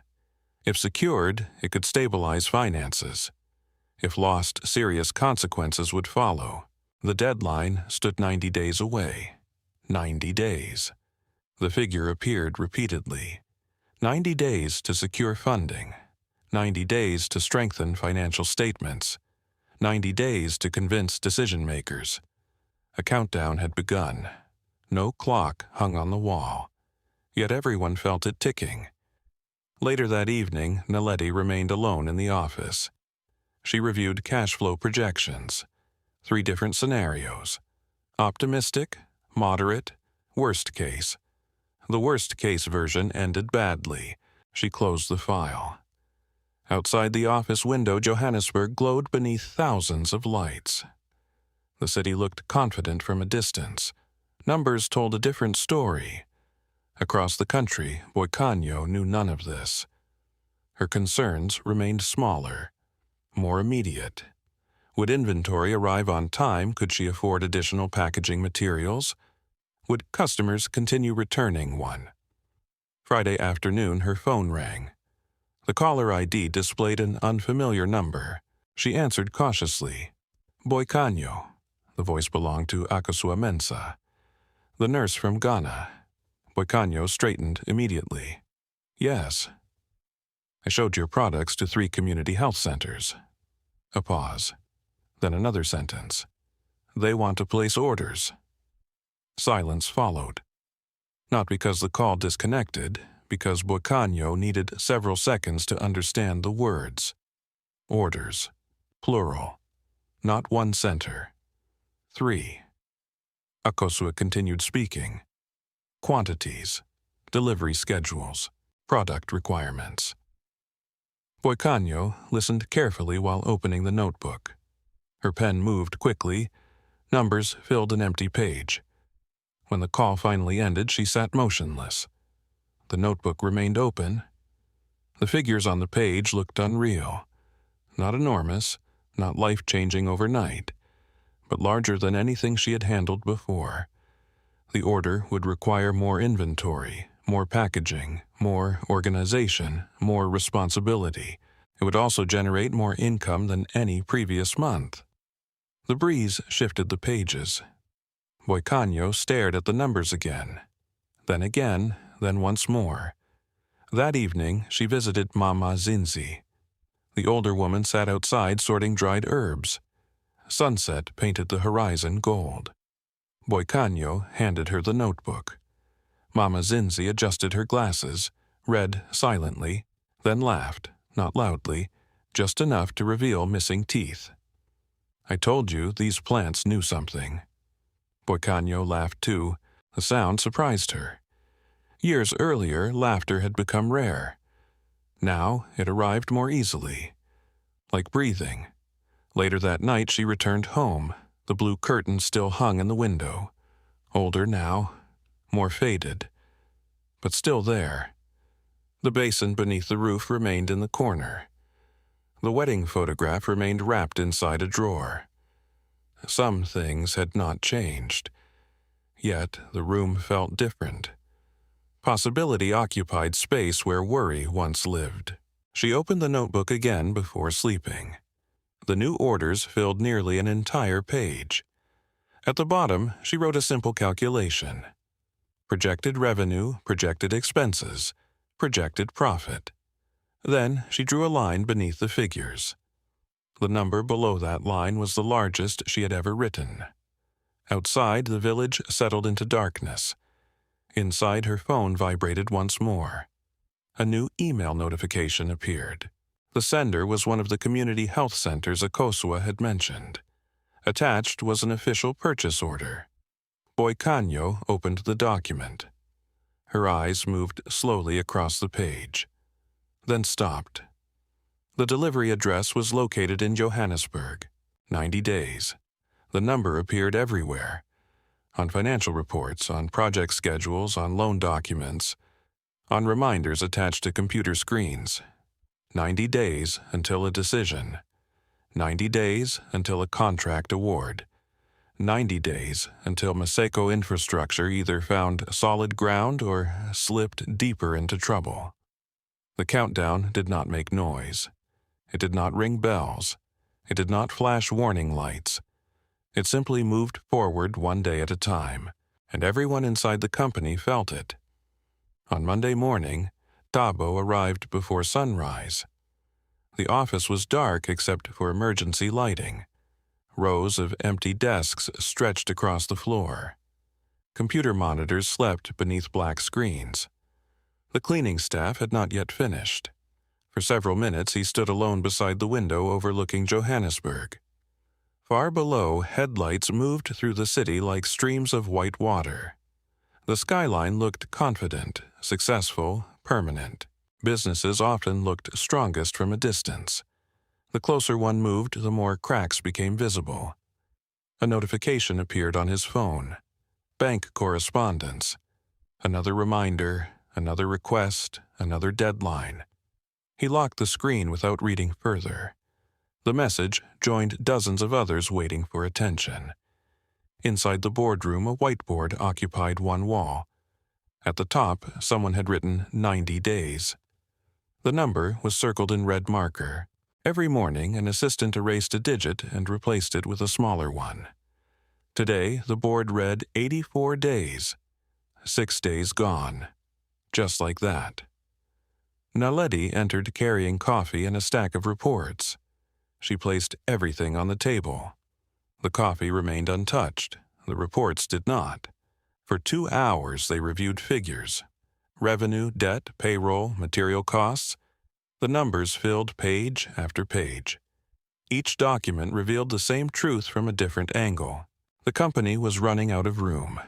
If secured, it could stabilize finances. If lost, serious consequences would follow. The deadline stood 90 days away. 90 days. The figure appeared repeatedly. 90 days to secure funding. 90 days to strengthen financial statements. 90 days to convince decision-makers. A countdown had begun. No clock hung on the wall. Yet everyone felt it ticking. Later that evening, Naledi remained alone in the office. She reviewed cash flow projections. 3 different scenarios: optimistic, moderate, worst case. The worst case version ended badly. She closed the file. Outside the office window, Johannesburg glowed beneath thousands of lights. The city looked confident from a distance. Numbers told a different story. Across the country, Boikanyo knew none of this. Her concerns remained smaller, more immediate. Would inventory arrive on time? Could she afford additional packaging materials? Would customers continue returning one? Friday afternoon, her phone rang. The caller ID displayed an unfamiliar number. She answered cautiously. Boikanyo. The voice belonged to Akosua Mensah, the nurse from Ghana. Boikanyo straightened immediately. Yes. I showed your products to 3 community health centers. A pause. Then another sentence. They want to place orders. Silence followed. Not because the call disconnected, because Boikanyo needed several seconds to understand the words. Orders. Plural. Not one center. 3. Akosua continued speaking. Quantities. Delivery schedules. Product requirements. Boikanyo listened carefully while opening the notebook. Her pen moved quickly. Numbers filled an empty page. When the call finally ended, she sat motionless. The notebook remained open. The figures on the page looked unreal. Not enormous, not life-changing overnight, but larger than anything she had handled before. The order would require more inventory, more packaging, more organization, more responsibility. It would also generate more income than any previous month. The breeze shifted the pages. Boikanyo stared at the numbers again, then once more. That evening, she visited Mama Zinzi. The older woman sat outside sorting dried herbs. Sunset painted the horizon gold. Boikanyo handed her the notebook. Mama Zinzi adjusted her glasses, read silently, then laughed, not loudly, just enough to reveal missing teeth. I told you these plants knew something. Boikanyo laughed too. The sound surprised her. Years earlier, laughter had become rare. Now it arrived more easily, like breathing. Later that night she returned home. The blue curtain still hung in the window. Older now, more faded, but still there. The basin beneath the roof remained in the corner. The wedding photograph remained wrapped inside a drawer. Some things had not changed. Yet the room felt different. Possibility occupied space where worry once lived. She opened the notebook again before sleeping. The new orders filled nearly an entire page. At the bottom, she wrote a simple calculation. Projected revenue, projected expenses, projected profit. Then she drew a line beneath the figures. The number below that line was the largest she had ever written. Outside, the village settled into darkness. Inside, her phone vibrated once more. A new email notification appeared. The sender was one of the community health centers Akosua had mentioned. Attached was an official purchase order. Boikanyo opened the document. Her eyes moved slowly across the page, then stopped. The delivery address was located in Johannesburg. 90 days. The number appeared everywhere. On financial reports, on project schedules, on loan documents, on reminders attached to computer screens. 90 days until a decision. 90 days until a contract award. 90 days until Maseko infrastructure either found solid ground or slipped deeper into trouble. The countdown did not make noise. It did not ring bells. It did not flash warning lights. It simply moved forward one day at a time, and everyone inside the company felt it. On Monday morning, Thabo arrived before sunrise. The office was dark except for emergency lighting. Rows of empty desks stretched across the floor. Computer monitors slept beneath black screens. The cleaning staff had not yet finished. For several minutes he stood alone beside the window overlooking Johannesburg. Far below, headlights moved through the city like streams of white water. The skyline looked confident, successful, permanent. Businesses often looked strongest from a distance. The closer one moved, the more cracks became visible. A notification appeared on his phone. Bank correspondence. Another reminder, another request, another deadline. He locked the screen without reading further. The message joined dozens of others waiting for attention. Inside the boardroom, a whiteboard occupied one wall. At the top, someone had written 90 days. The number was circled in red marker. Every morning, an assistant erased a digit and replaced it with a smaller one. Today, the board read 84 days. 6 days gone. Just like that. Naledi entered carrying coffee and a stack of reports. She placed everything on the table. The coffee remained untouched. The reports did not. For 2 hours they reviewed figures. Revenue, debt, payroll, material costs. The numbers filled page after page. Each document revealed the same truth from a different angle. The company was running out of room.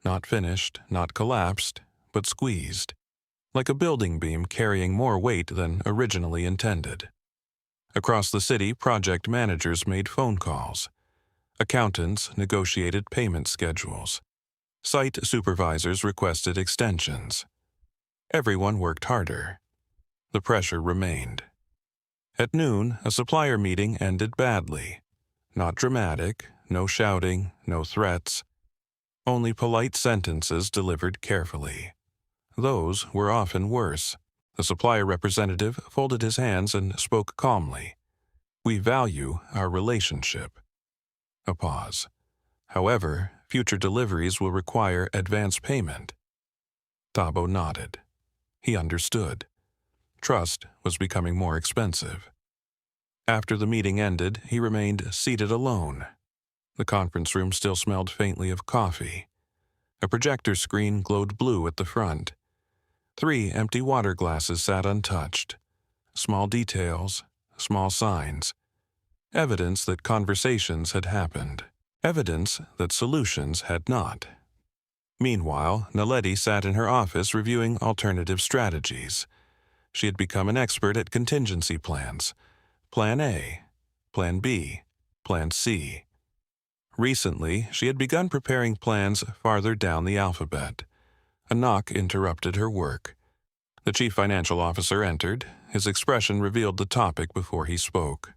Not finished, not collapsed, but squeezed. Like a building beam carrying more weight than originally intended. Across the city, project managers made phone calls. Accountants negotiated payment schedules. Site supervisors requested extensions. Everyone worked harder. The pressure remained. At noon, a supplier meeting ended badly. Not dramatic, no shouting, no threats. Only polite sentences delivered carefully. Those were often worse. The supplier representative folded his hands and spoke calmly. "We value our relationship." A pause. "However, future deliveries will require advance payment." Thabo nodded. He understood. Trust was becoming more expensive. After the meeting ended, he remained seated alone. The conference room still smelled faintly of coffee. A projector screen glowed blue at the front. 3 empty water glasses sat untouched. Small details, small signs. Evidence that conversations had happened. Evidence that solutions had not. Meanwhile, Naledi sat in her office reviewing alternative strategies. She had become an expert at contingency plans. Plan A, Plan B, Plan C. Recently, she had begun preparing plans farther down the alphabet. A knock interrupted her work. The chief financial officer entered. His expression revealed the topic before he spoke.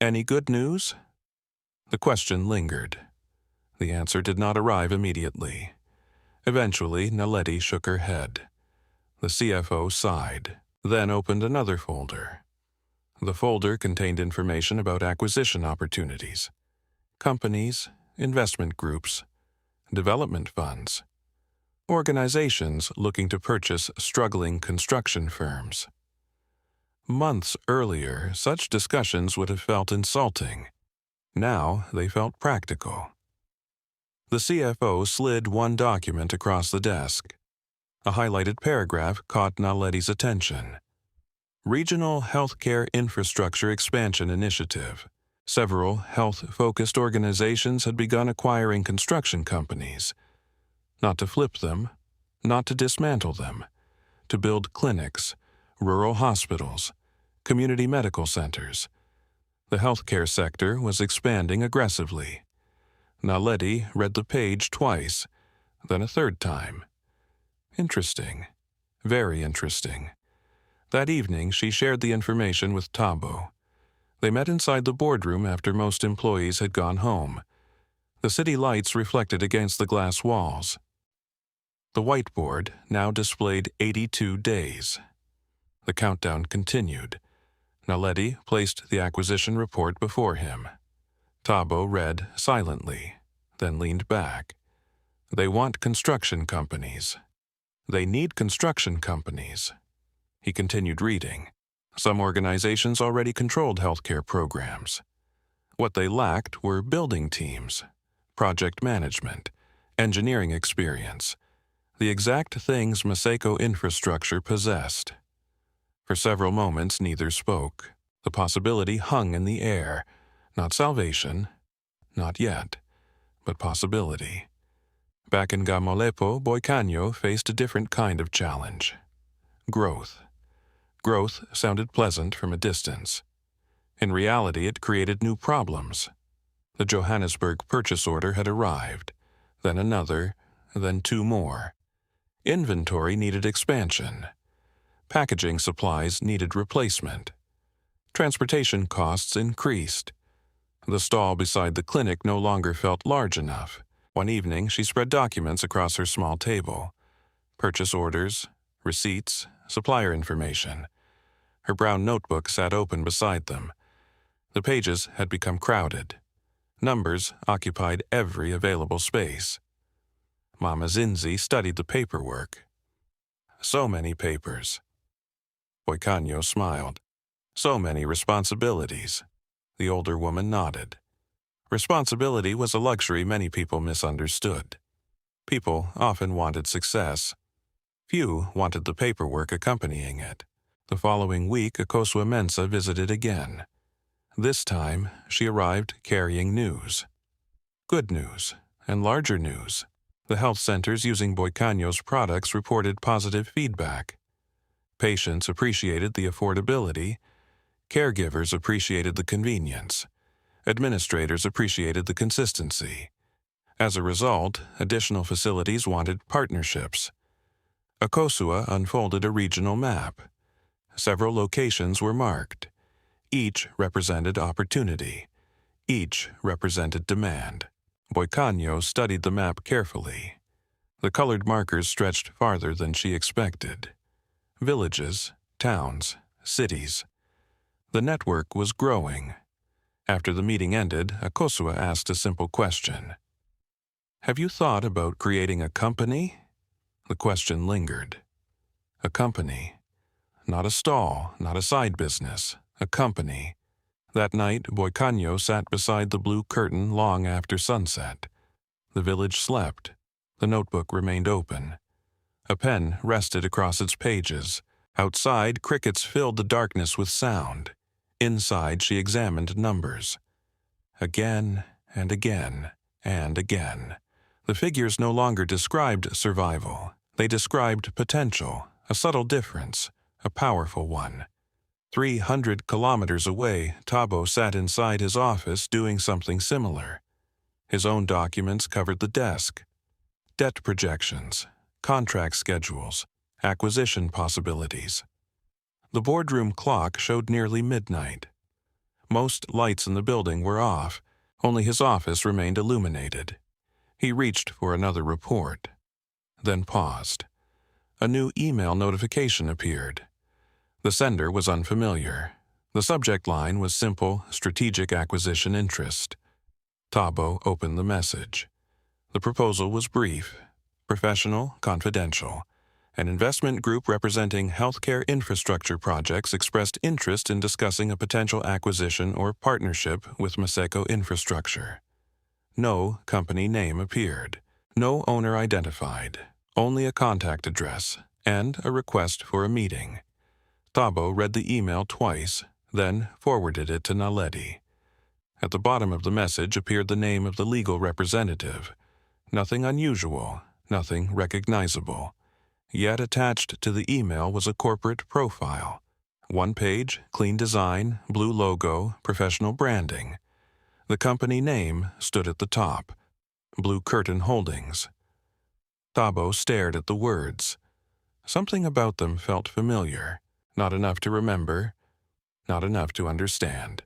"Any good news?" The question lingered. The answer did not arrive immediately. Eventually, Naledi shook her head. The CFO sighed, then opened another folder. The folder contained information about acquisition opportunities, companies, investment groups, development funds, organizations looking to purchase struggling construction firms. Months earlier, such discussions would have felt insulting. Now they felt practical. The CFO slid one document across the desk. A highlighted paragraph caught Naledi's attention. Regional Healthcare Infrastructure Expansion Initiative. Several health-focused organizations had begun acquiring construction companies. Not to flip them, not to dismantle them, to build clinics, rural hospitals, community medical centers. The healthcare sector was expanding aggressively. Naledi read the page twice, then a third time. Interesting. Very interesting. That evening, she shared the information with Tabo. They met inside the boardroom after most employees had gone home. The city lights reflected against the glass walls. The whiteboard now displayed 82 days. The countdown continued. Naledi placed the acquisition report before him. Tabo read silently, then leaned back. They want construction companies. They need construction companies. He continued reading. Some organizations already controlled healthcare programs. What they lacked were building teams, project management, engineering experience, the exact things Maseko infrastructure possessed. For several moments, neither spoke. The possibility hung in the air. Not salvation, not yet, but possibility. Back in Gamolepo, Boikanyo faced a different kind of challenge. Growth. Growth sounded pleasant from a distance. In reality, it created new problems. The Johannesburg purchase order had arrived, then another, then two more. Inventory needed expansion. Packaging supplies needed replacement. Transportation costs increased. The stall beside the clinic no longer felt large enough. One evening, she spread documents across her small table. Purchase orders, receipts, supplier information. Her brown notebook sat open beside them. The pages had become crowded. Numbers occupied every available space. Mama Zinzi studied the paperwork. So many papers. Boikanyo smiled. So many responsibilities. The older woman nodded. Responsibility was a luxury many people misunderstood. People often wanted success. Few wanted the paperwork accompanying it. The following week, Akosua Mensah visited again. This time, she arrived carrying news. Good news, and larger news. The health centers using Boikanyo's products reported positive feedback. Patients appreciated the affordability. Caregivers appreciated the convenience. Administrators appreciated the consistency. As a result, additional facilities wanted partnerships. Akosua unfolded a regional map. Several locations were marked. Each represented opportunity. Each represented demand. Boikanyo studied the map carefully. The colored markers stretched farther than she expected. Villages, towns, cities. The network was growing. After the meeting ended, Akosua asked a simple question. "Have you thought about creating a company?" The question lingered. A company. Not a stall, not a side business. A company. That night, Boikanyo sat beside the blue curtain long after sunset. The village slept. The notebook remained open. A pen rested across its pages. Outside, crickets filled the darkness with sound. Inside, she examined numbers. Again and again and again. The figures no longer described survival. They described potential, a subtle difference, a powerful one. 300 kilometers away, Tabo sat inside his office doing something similar. His own documents covered the desk. Debt projections, contract schedules, acquisition possibilities. The boardroom clock showed nearly midnight. Most lights in the building were off. Only his office remained illuminated. He reached for another report, then paused. A new email notification appeared. The sender was unfamiliar. The subject line was simple, strategic acquisition interest. Tabo opened the message. The proposal was brief, professional, confidential. An investment group representing healthcare infrastructure projects expressed interest in discussing a potential acquisition or partnership with Maseko Infrastructure. No company name appeared. No owner identified. Only a contact address and a request for a meeting. Tabo read the email twice, then forwarded it to Naledi. At the bottom of the message appeared the name of the legal representative. Nothing unusual, nothing recognizable. Yet attached to the email was a corporate profile. One page, clean design, blue logo, professional branding. The company name stood at the top. Blue Curtain Holdings. Tabo stared at the words. Something about them felt familiar. Not enough to remember, not enough to understand.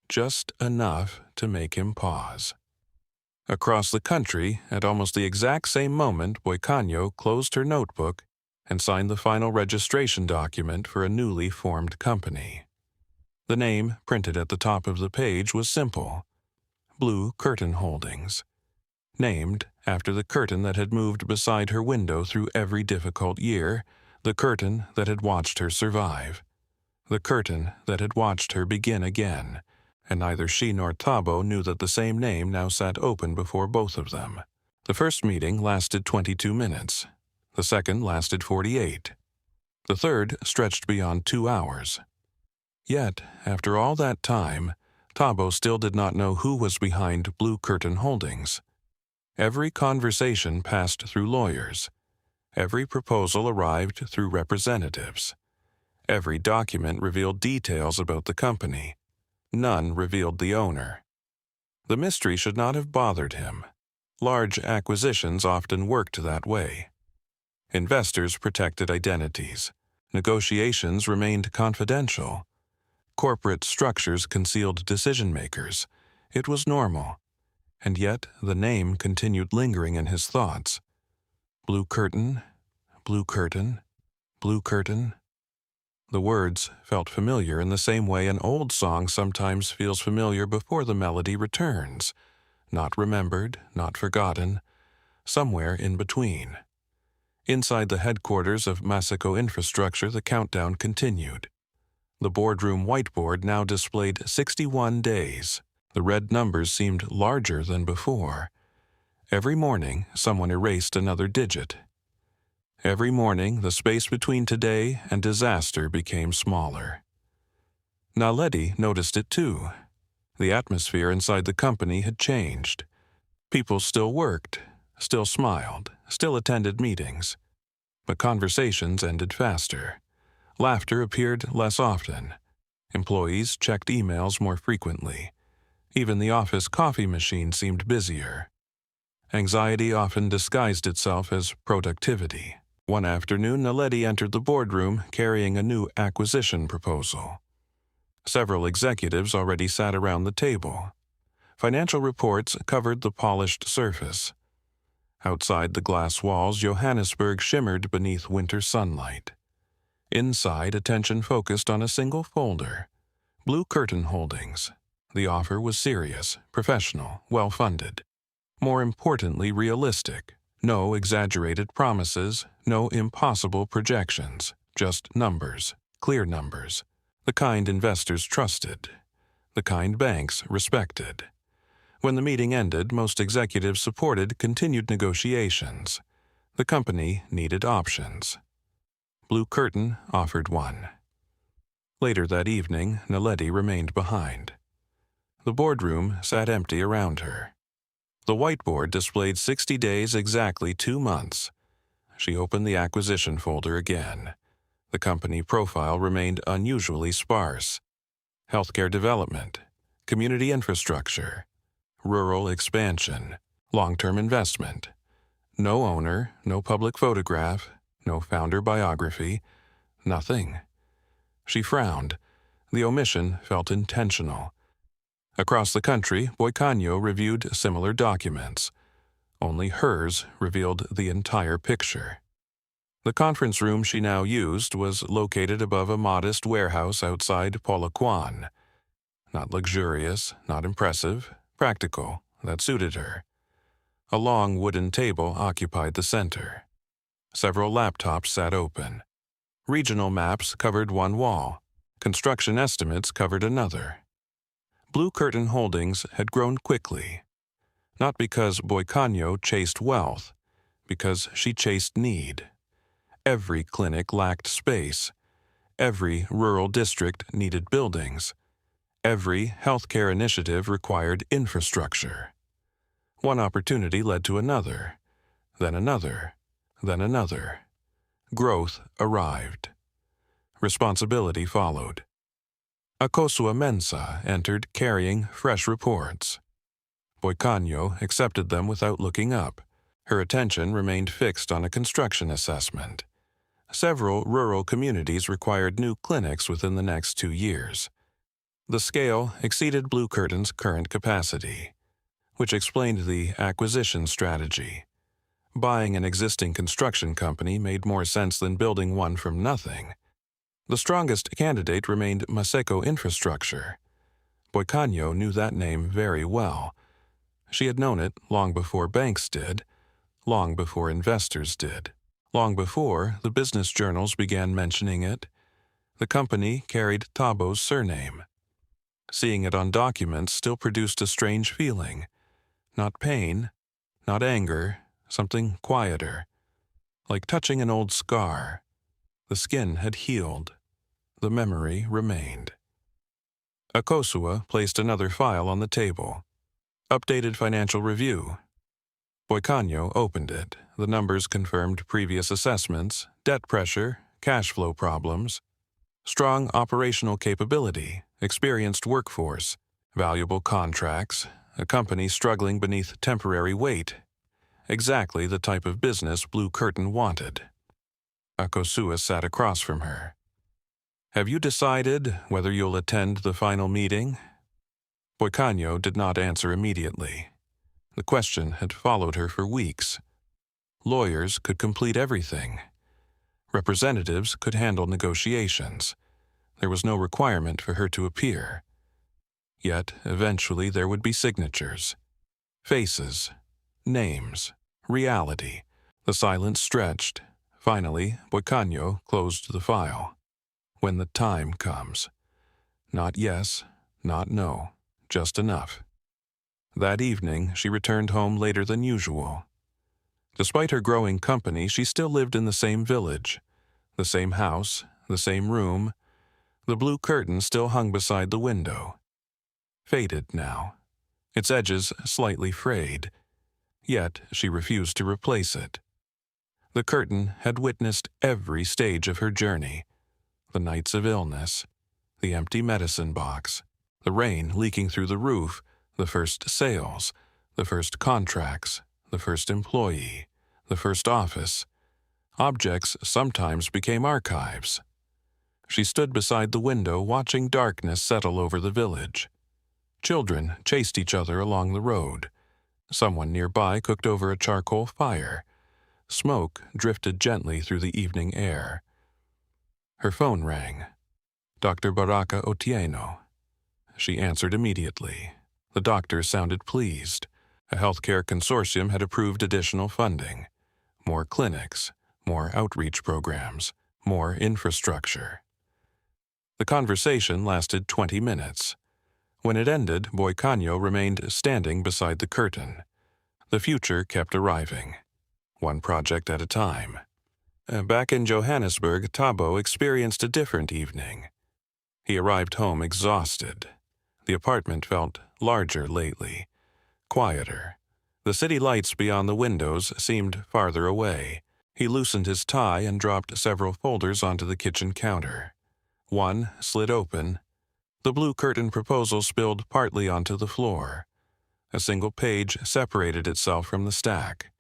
Just enough to make him pause. Across the country, at almost the exact same moment, Boicanyo closed her notebook and signed the final registration document for a newly formed company. The name printed at the top of the page was simple: Blue Curtain Holdings, named after the curtain that had moved beside her window through every difficult year, the curtain that had watched her survive, the curtain that had watched her begin again, and neither she nor Thabo knew that the same name now sat open before both of them. The first meeting lasted 22 minutes. The second lasted 48. The third stretched beyond 2 hours. Yet, after all that time, Thabo still did not know who was behind Blue Curtain Holdings. Every conversation passed through lawyers. Every proposal arrived through representatives. Every document revealed details about the company. None revealed the owner. The mystery should not have bothered him. Large acquisitions often worked that way. Investors protected identities. Negotiations remained confidential. Corporate structures concealed decision-makers. It was normal. And yet the name continued lingering in his thoughts. Blue curtain, blue curtain, blue curtain. The words felt familiar in the same way an old song sometimes feels familiar before the melody returns. Not remembered, not forgotten, somewhere in between. Inside the headquarters of Masako Infrastructure, the countdown continued. The boardroom whiteboard now displayed 61 days. The red numbers seemed larger than before. Every morning, someone erased another digit. Every morning, the space between today and disaster became smaller. Naledi noticed it too. The atmosphere inside the company had changed. People still worked, still smiled, still attended meetings. But conversations ended faster. Laughter appeared less often. Employees checked emails more frequently. Even the office coffee machine seemed busier. Anxiety often disguised itself as productivity. One afternoon, Naledi entered the boardroom carrying a new acquisition proposal. Several executives already sat around the table. Financial reports covered the polished surface. Outside the glass walls, Johannesburg shimmered beneath winter sunlight. Inside, attention focused on a single folder: Blue Curtain Holdings. The offer was serious, professional, well-funded. More importantly, realistic. No exaggerated promises, no impossible projections, just numbers, clear numbers, the kind investors trusted, the kind banks respected. When the meeting ended, most executives supported continued negotiations. The company needed options. Blue Curtain offered one. Later that evening, Naledi remained behind. The boardroom sat empty around her. The whiteboard displayed 60 days exactly 2 months. She opened the acquisition folder again. The company profile remained unusually sparse. Healthcare development, community infrastructure, rural expansion, long-term investment. No owner, no public photograph, no founder biography, nothing. She frowned. The omission felt intentional. Across the country, Boicanyo reviewed similar documents. Only hers revealed the entire picture. The conference room she now used was located above a modest warehouse outside Polokwane. Not luxurious, not impressive, practical, that suited her. A long wooden table occupied the center. Several laptops sat open. Regional maps covered one wall. Construction estimates covered another. Blue Curtain Holdings had grown quickly. Not because Boicanyo chased wealth, because she chased need. Every clinic lacked space. Every rural district needed buildings. Every healthcare initiative required infrastructure. One opportunity led to another, then another, then another. Growth arrived. Responsibility followed. Akosua Mensah entered carrying fresh reports. Boicanyo accepted them without looking up. Her attention remained fixed on a construction assessment. Several rural communities required new clinics within the next 2 years. The scale exceeded Blue Curtain's current capacity, which explained the acquisition strategy. Buying an existing construction company made more sense than building one from nothing. The strongest candidate remained Maseko Infrastructure. Boikanyo knew that name very well. She had known it long before banks did, long before investors did, long before the business journals began mentioning it. The company carried Tabo's surname. Seeing it on documents still produced a strange feeling. Not pain, not anger, something quieter. Like touching an old scar. The skin had healed. The memory remained. Akosua placed another file on the table. Updated financial review. Boikanyo opened it. The numbers confirmed previous assessments, debt pressure, cash flow problems. Strong operational capability, experienced workforce, valuable contracts, a company struggling beneath temporary weight. Exactly the type of business Blue Curtain wanted. Akosua sat across from her. "Have you decided whether you'll attend the final meeting?" Boikanyo did not answer immediately. The question had followed her for weeks. Lawyers could complete everything. Representatives could handle negotiations. There was no requirement for her to appear. Yet, eventually there would be signatures. Faces. Names. Reality. The silence stretched. Finally, Boikanyo closed the file. When the time comes. Not yes, not no, just enough. That evening, she returned home later than usual. Despite her growing company, she still lived in the same village. The same house, the same room. The blue curtain still hung beside the window. Faded now, its edges slightly frayed. Yet she refused to replace it. The curtain had witnessed every stage of her journey. The nights of illness, the empty medicine box, the rain leaking through the roof, the first sales, the first contracts, the first employee, the first office. Objects sometimes became archives. She stood beside the window watching darkness settle over the village. Children chased each other along the road. Someone nearby cooked over a charcoal fire. Smoke drifted gently through the evening air. Her phone rang. Dr. Baraka Otieno. She answered immediately. The doctor sounded pleased. A healthcare consortium had approved additional funding. More clinics, more outreach programs, more infrastructure. The conversation lasted 20 minutes. When it ended, Boikanyo remained standing beside the curtain. The future kept arriving, one project at a time. Back in Johannesburg, Tabo experienced a different evening. He arrived home exhausted. The apartment felt larger lately, quieter. The city lights beyond the windows seemed farther away. He loosened his tie and dropped several folders onto the kitchen counter. One slid open. The blue curtain proposal spilled partly onto the floor. A single page separated itself from the stack.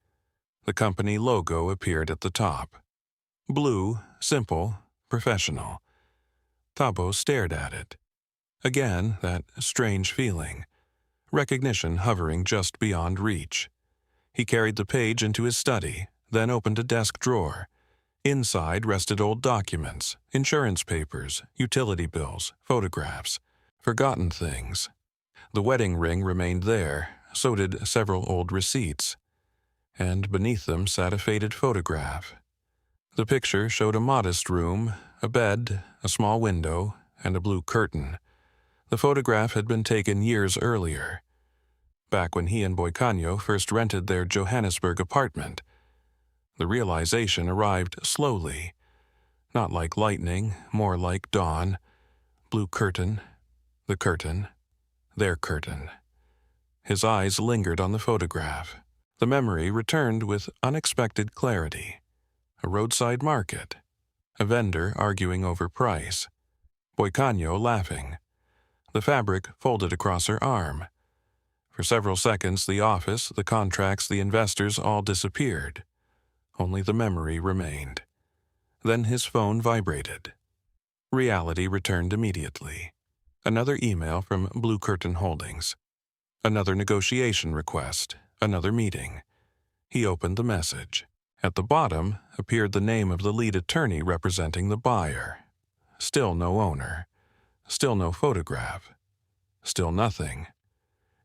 The company logo appeared at the top. Blue, simple, professional. Tabo stared at it. Again, that strange feeling. Recognition hovering just beyond reach. He carried the page into his study, then opened a desk drawer. Inside rested old documents, insurance papers, utility bills, photographs, forgotten things. The wedding ring remained there, so did several old receipts. And beneath them sat a faded photograph. The picture showed a modest room, a bed, a small window, and a blue curtain. The photograph had been taken years earlier, back when he and Boikanyo first rented their Johannesburg apartment. The realization arrived slowly, not like lightning, more like dawn. Blue curtain, the curtain, their curtain. His eyes lingered on the photograph. The memory returned with unexpected clarity. A roadside market. A vendor arguing over price. Boikanyo laughing. The fabric folded across her arm. For several seconds, the office, the contracts, the investors all disappeared. Only the memory remained. Then his phone vibrated. Reality returned immediately. Another email from Blue Curtain Holdings. Another negotiation request. Another meeting. He opened the message. At the bottom appeared the name of the lead attorney representing the buyer. Still no owner. Still no photograph. Still nothing.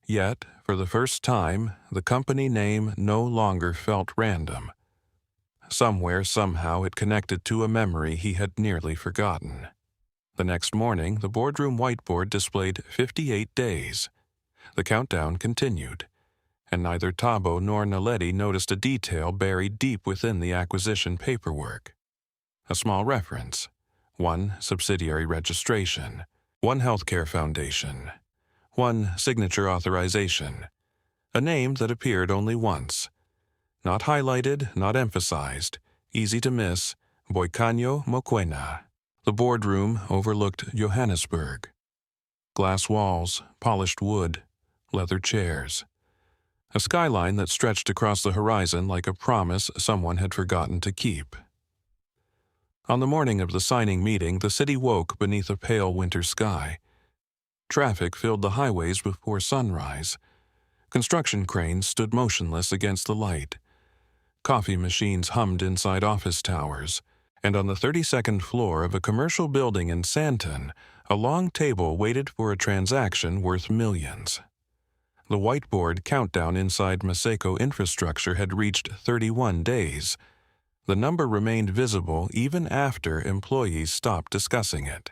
Yet, for the first time, the company name no longer felt random. Somewhere, somehow, it connected to a memory he had nearly forgotten. The next morning, the boardroom whiteboard displayed 58 days. The countdown continued, and neither Tabo nor Naledi noticed a detail buried deep within the acquisition paperwork. A small reference, one subsidiary registration, one healthcare foundation, one signature authorization, a name that appeared only once. Not highlighted, not emphasized, easy to miss, Boikanyo Mokwena. The boardroom overlooked Johannesburg. Glass walls, polished wood, leather chairs. A skyline that stretched across the horizon like a promise someone had forgotten to keep. On the morning of the signing meeting, the city woke beneath a pale winter sky. Traffic filled the highways before sunrise. Construction cranes stood motionless against the light. Coffee machines hummed inside office towers, and on the 32nd floor of a commercial building in Santon, a long table waited for a transaction worth millions. The whiteboard countdown inside Maseko Infrastructure had reached 31 days. The number remained visible even after employees stopped discussing it.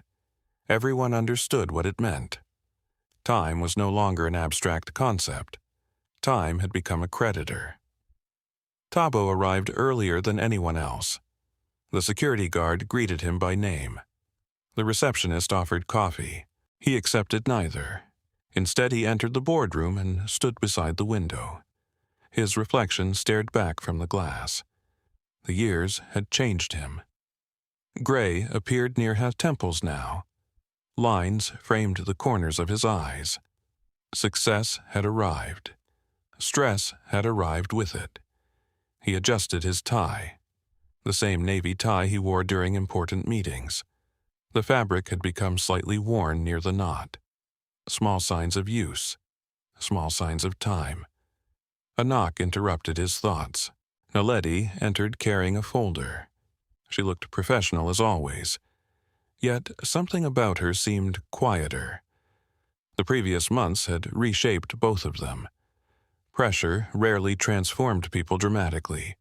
Everyone understood what it meant. Time was no longer an abstract concept. Time had become a creditor. Tabo arrived earlier than anyone else. The security guard greeted him by name. The receptionist offered coffee. He accepted neither. Instead, he entered the boardroom and stood beside the window. His reflection stared back from the glass. The years had changed him. Gray appeared near his temples now. Lines framed the corners of his eyes. Success had arrived. Stress had arrived with it. He adjusted his tie, the same navy tie he wore during important meetings. The fabric had become slightly worn near the knot. Small signs of use, small signs of time. A knock interrupted his thoughts. Naledi entered carrying a folder. She looked professional as always, yet something about her seemed quieter. The previous months had reshaped both of them. Pressure rarely transformed people dramatically.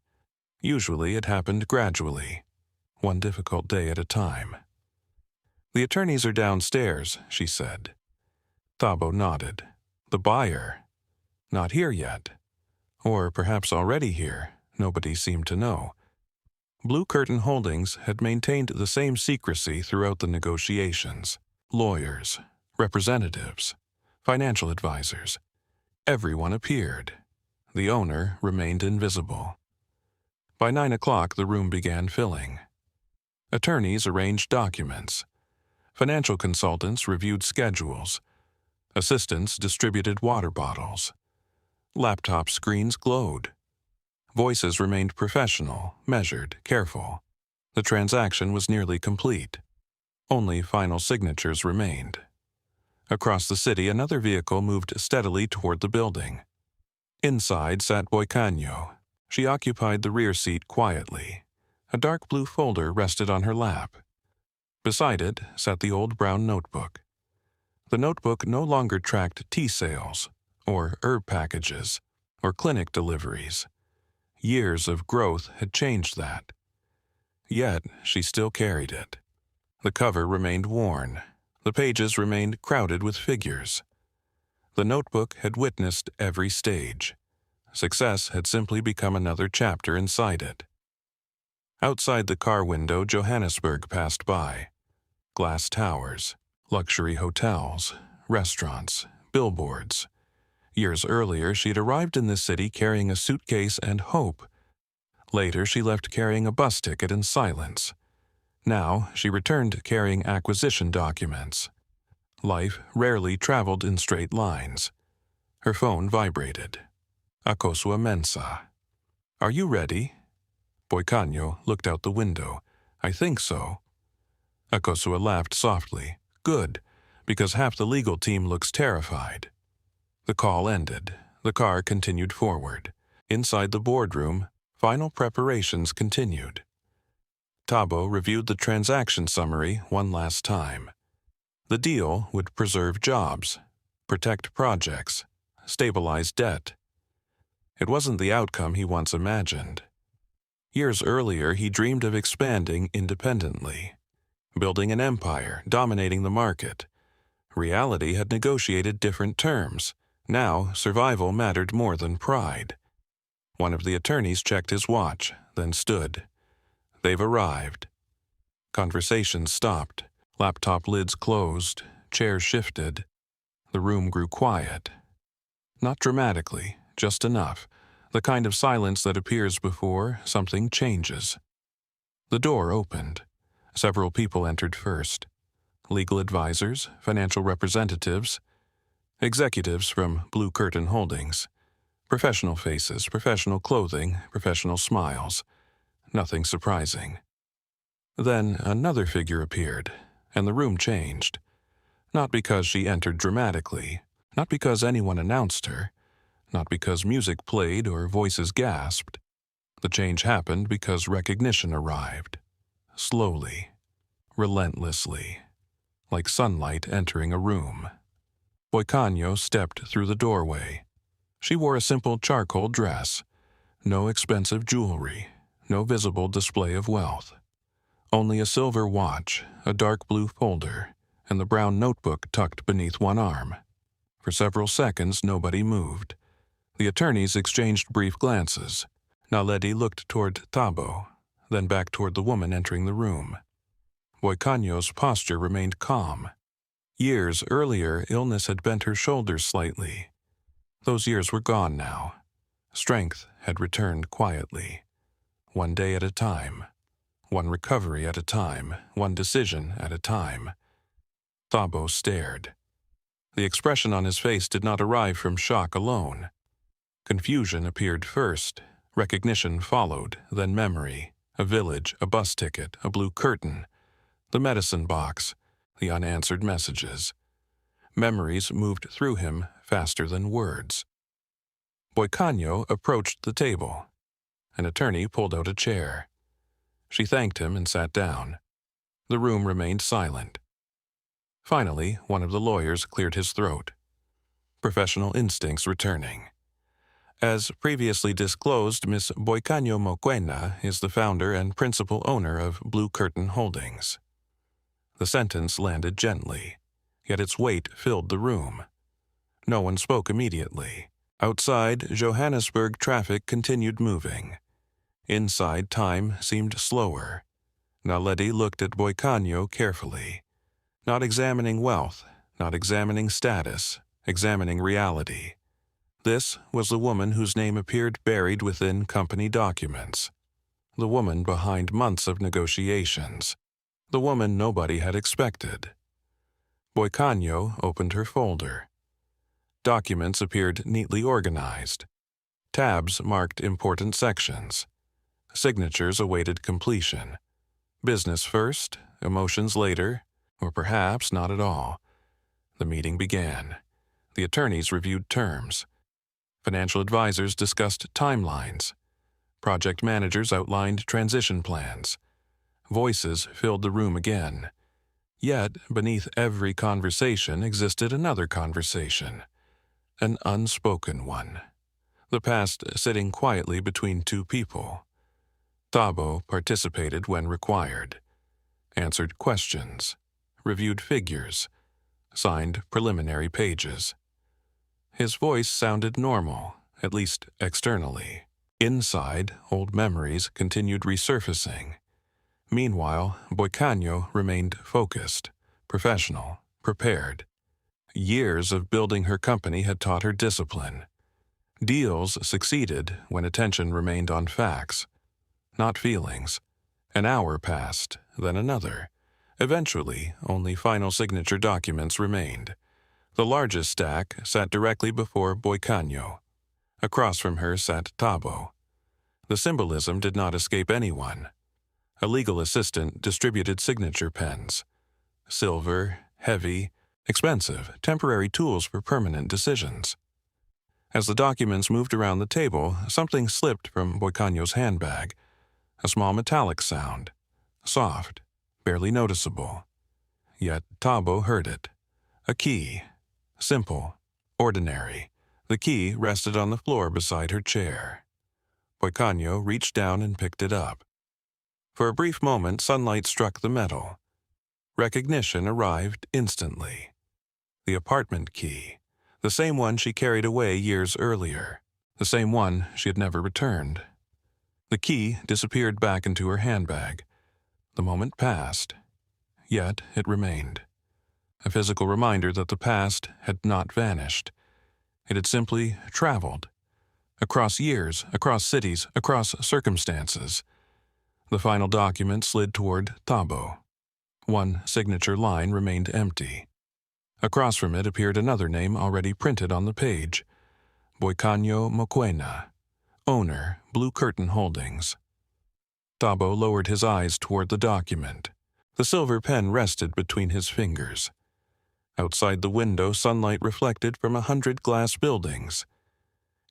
Usually it happened gradually, one difficult day at a time. "The attorneys are downstairs," she said. Tabo nodded. The buyer? Not here yet. Or perhaps already here, nobody seemed to know. Blue Curtain Holdings had maintained the same secrecy throughout the negotiations. Lawyers, representatives, financial advisors. Everyone appeared. The owner remained invisible. By 9 o'clock, the room began filling. Attorneys arranged documents. Financial consultants reviewed schedules. Assistants distributed water bottles. Laptop screens glowed. Voices remained professional, measured, careful. The transaction was nearly complete. Only final signatures remained. Across the city, another vehicle moved steadily toward the building. Inside sat Boikanyo. She occupied the rear seat quietly. A dark blue folder rested on her lap. Beside it sat the old brown notebook. The notebook no longer tracked tea sales, or herb packages, or clinic deliveries. Years of growth had changed that. Yet she still carried it. The cover remained worn. The pages remained crowded with figures. The notebook had witnessed every stage. Success had simply become another chapter inside it. Outside the car window, Johannesburg passed by. Glass towers, luxury hotels, restaurants, billboards. Years earlier, she'd arrived in this city carrying a suitcase and hope. Later, she left carrying a bus ticket and silence. Now, she returned carrying acquisition documents. Life rarely traveled in straight lines. Her phone vibrated. Akosua Mensa. "Are you ready?" Boikanyo looked out the window. I think so. Akosua laughed softly. Good, because half the legal team looks terrified. The call ended. The car continued forward. Inside the boardroom, final preparations continued. Tabo reviewed the transaction summary one last time. The deal would preserve jobs, protect projects, stabilize debt. It wasn't the outcome he once imagined. Years earlier, he dreamed of expanding independently, building an empire, dominating the market. Reality had negotiated different terms. Now, survival mattered more than pride. One of the attorneys checked his watch, then stood. They've arrived. Conversation stopped. Laptop lids closed. Chairs shifted. The room grew quiet. Not dramatically, just enough. The kind of silence that appears before something changes. The door opened. Several people entered first. Legal advisors, financial representatives, executives from Blue Curtain Holdings. Professional faces, professional clothing, professional smiles. Nothing surprising. Then another figure appeared, and the room changed. Not because she entered dramatically, not because anyone announced her, not because music played or voices gasped. The change happened because recognition arrived. Slowly, relentlessly, like sunlight entering a room. Boikanyo stepped through the doorway. She wore a simple charcoal dress, no expensive jewelry, no visible display of wealth. Only a silver watch, a dark blue folder, and the brown notebook tucked beneath one arm. For several seconds, nobody moved. The attorneys exchanged brief glances. Naledi looked toward Tabo, then back toward the woman entering the room. Boikanyo's posture remained calm. Years earlier, illness had bent her shoulders slightly. Those years were gone now. Strength had returned quietly. One day at a time. One recovery at a time. One decision at a time. Tabo stared. The expression on his face did not arrive from shock alone. Confusion appeared first. Recognition followed, then memory. A village, a bus ticket, a blue curtain. The medicine box. The unanswered messages. Memories moved through him faster than words. Boikanyo approached the table. An attorney pulled out a chair. She thanked him and sat down. The room remained silent. Finally, one of the lawyers cleared his throat. Professional instincts returning. As previously disclosed, Miss Boikanyo Mokwena is the founder and principal owner of Blue Curtain Holdings. The sentence landed gently, yet its weight filled the room. No one spoke immediately. Outside, Johannesburg traffic continued moving. Inside, time seemed slower. Naledi looked at Boikanyo carefully. Not examining wealth, not examining status, examining reality. This was the woman whose name appeared buried within company documents. The woman behind months of negotiations. The woman nobody had expected. Boikanyo opened her folder. Documents appeared neatly organized. Tabs marked important sections. Signatures awaited completion. Business first, emotions later, or perhaps not at all. The meeting began. The attorneys reviewed terms. Financial advisors discussed timelines. Project managers outlined transition plans. Voices filled the room again. Yet, beneath every conversation existed another conversation. An unspoken one. The past sitting quietly between two people. Tabo participated when required. Answered questions. Reviewed figures. Signed preliminary pages. His voice sounded normal, at least externally. Inside, old memories continued resurfacing. Meanwhile, Boikanyo remained focused, professional, prepared. Years of building her company had taught her discipline. Deals succeeded when attention remained on facts, not feelings. An hour passed, then another. Eventually, only final signature documents remained. The largest stack sat directly before Boikanyo. Across from her sat Tabo. The symbolism did not escape anyone. A legal assistant distributed signature pens. Silver, heavy, expensive, temporary tools for permanent decisions. As the documents moved around the table, something slipped from Boicanyo's handbag. A small metallic sound. Soft, barely noticeable. Yet Tabo heard it. A key. Simple, ordinary. The key rested on the floor beside her chair. Boicanyo reached down and picked it up. For a brief moment, sunlight struck the metal. Recognition arrived instantly. The apartment key. The same one she carried away years earlier. The same one she had never returned. The key disappeared back into her handbag. The moment passed. Yet it remained. A physical reminder that the past had not vanished. It had simply traveled. Across years, across cities, across circumstances. The final document slid toward Tabo. One signature line remained empty. Across from it appeared another name already printed on the page. Boicanyo Mokoena, owner, Blue Curtain Holdings. Tabo lowered his eyes toward the document. The silver pen rested between his fingers. Outside the window, sunlight reflected from 100 glass buildings.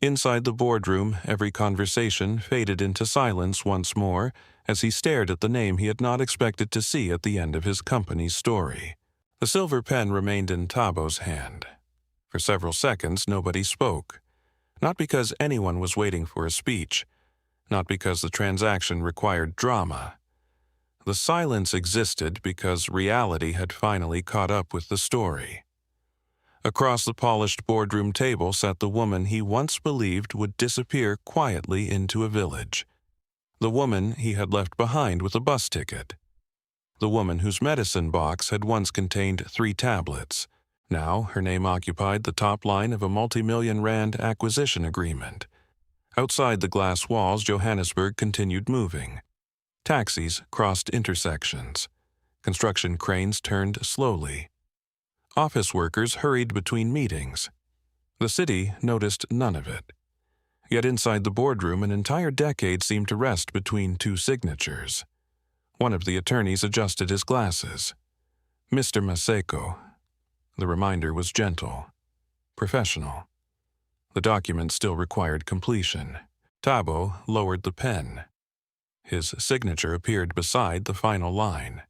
Inside the boardroom, every conversation faded into silence once more as he stared at the name he had not expected to see at the end of his company's story. The silver pen remained in Tabo's hand. For several seconds, nobody spoke. Not because anyone was waiting for a speech. Not because the transaction required drama. The silence existed because reality had finally caught up with the story. Across the polished boardroom table sat the woman he once believed would disappear quietly into a village. The woman he had left behind with a bus ticket. The woman whose medicine box had once contained 3 tablets. Now her name occupied the top line of a multi-million rand acquisition agreement. Outside the glass walls, Johannesburg continued moving. Taxis crossed intersections. Construction cranes turned slowly. Office workers hurried between meetings. The city noticed none of it. Yet inside the boardroom, an entire decade seemed to rest between 2 signatures. One of the attorneys adjusted his glasses. Mr. Maseko. The reminder was gentle, professional. The document still required completion. Tabo lowered the pen. His signature appeared beside the final line.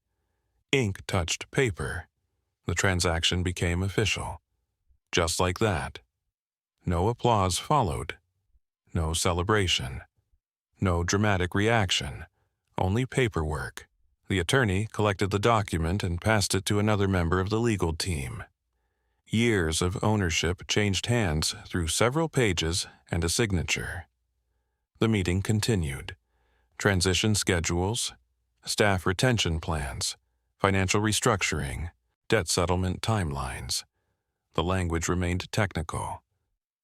Ink touched paper. The transaction became official. Just like that. No applause followed. No celebration. No dramatic reaction. Only paperwork. The attorney collected the document and passed it to another member of the legal team. Years of ownership changed hands through several pages and a signature. The meeting continued. Transition schedules, staff retention plans, financial restructuring, debt settlement timelines. The language remained technical,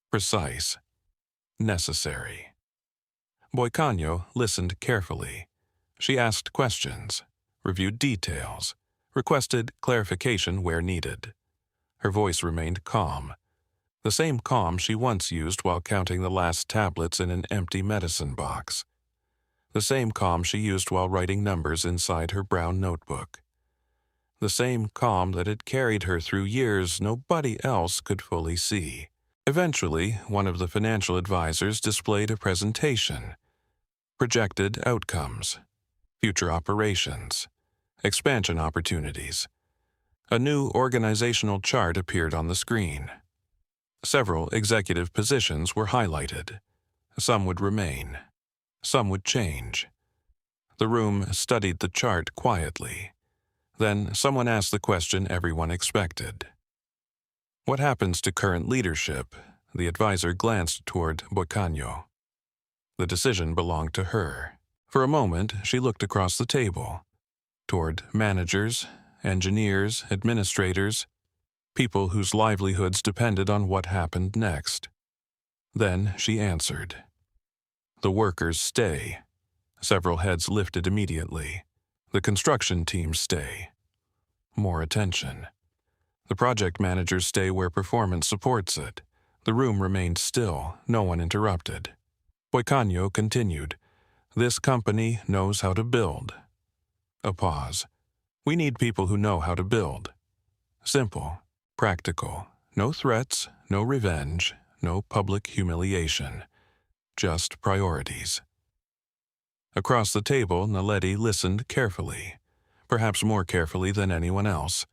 precise, necessary. Boicanyo listened carefully. She asked questions, reviewed details, requested clarification where needed. Her voice remained calm, the same calm she once used while counting the last tablets in an empty medicine box. The same calm she used while writing numbers inside her brown notebook. The same calm that had carried her through years nobody else could fully see. Eventually, one of the financial advisors displayed a presentation. Projected outcomes, future operations, expansion opportunities. A new organizational chart appeared on the screen. Several executive positions were highlighted. Some would remain. Some would change. The room studied the chart quietly. Then someone asked the question everyone expected. What happens to current leadership? The advisor glanced toward Boicanyo. The decision belonged to her. For a moment, she looked across the table, toward managers, engineers, administrators, people whose livelihoods depended on what happened next. Then she answered. The workers stay. Several heads lifted immediately. The construction teams stay. More attention. The project managers stay where performance supports it. The room remained still, no one interrupted. Boicanyo continued. This company knows how to build. A pause. We need people who know how to build. Simple, practical, no threats, no revenge, no public humiliation. Just priorities. Across the table, Naledi listened carefully, perhaps more carefully than anyone else.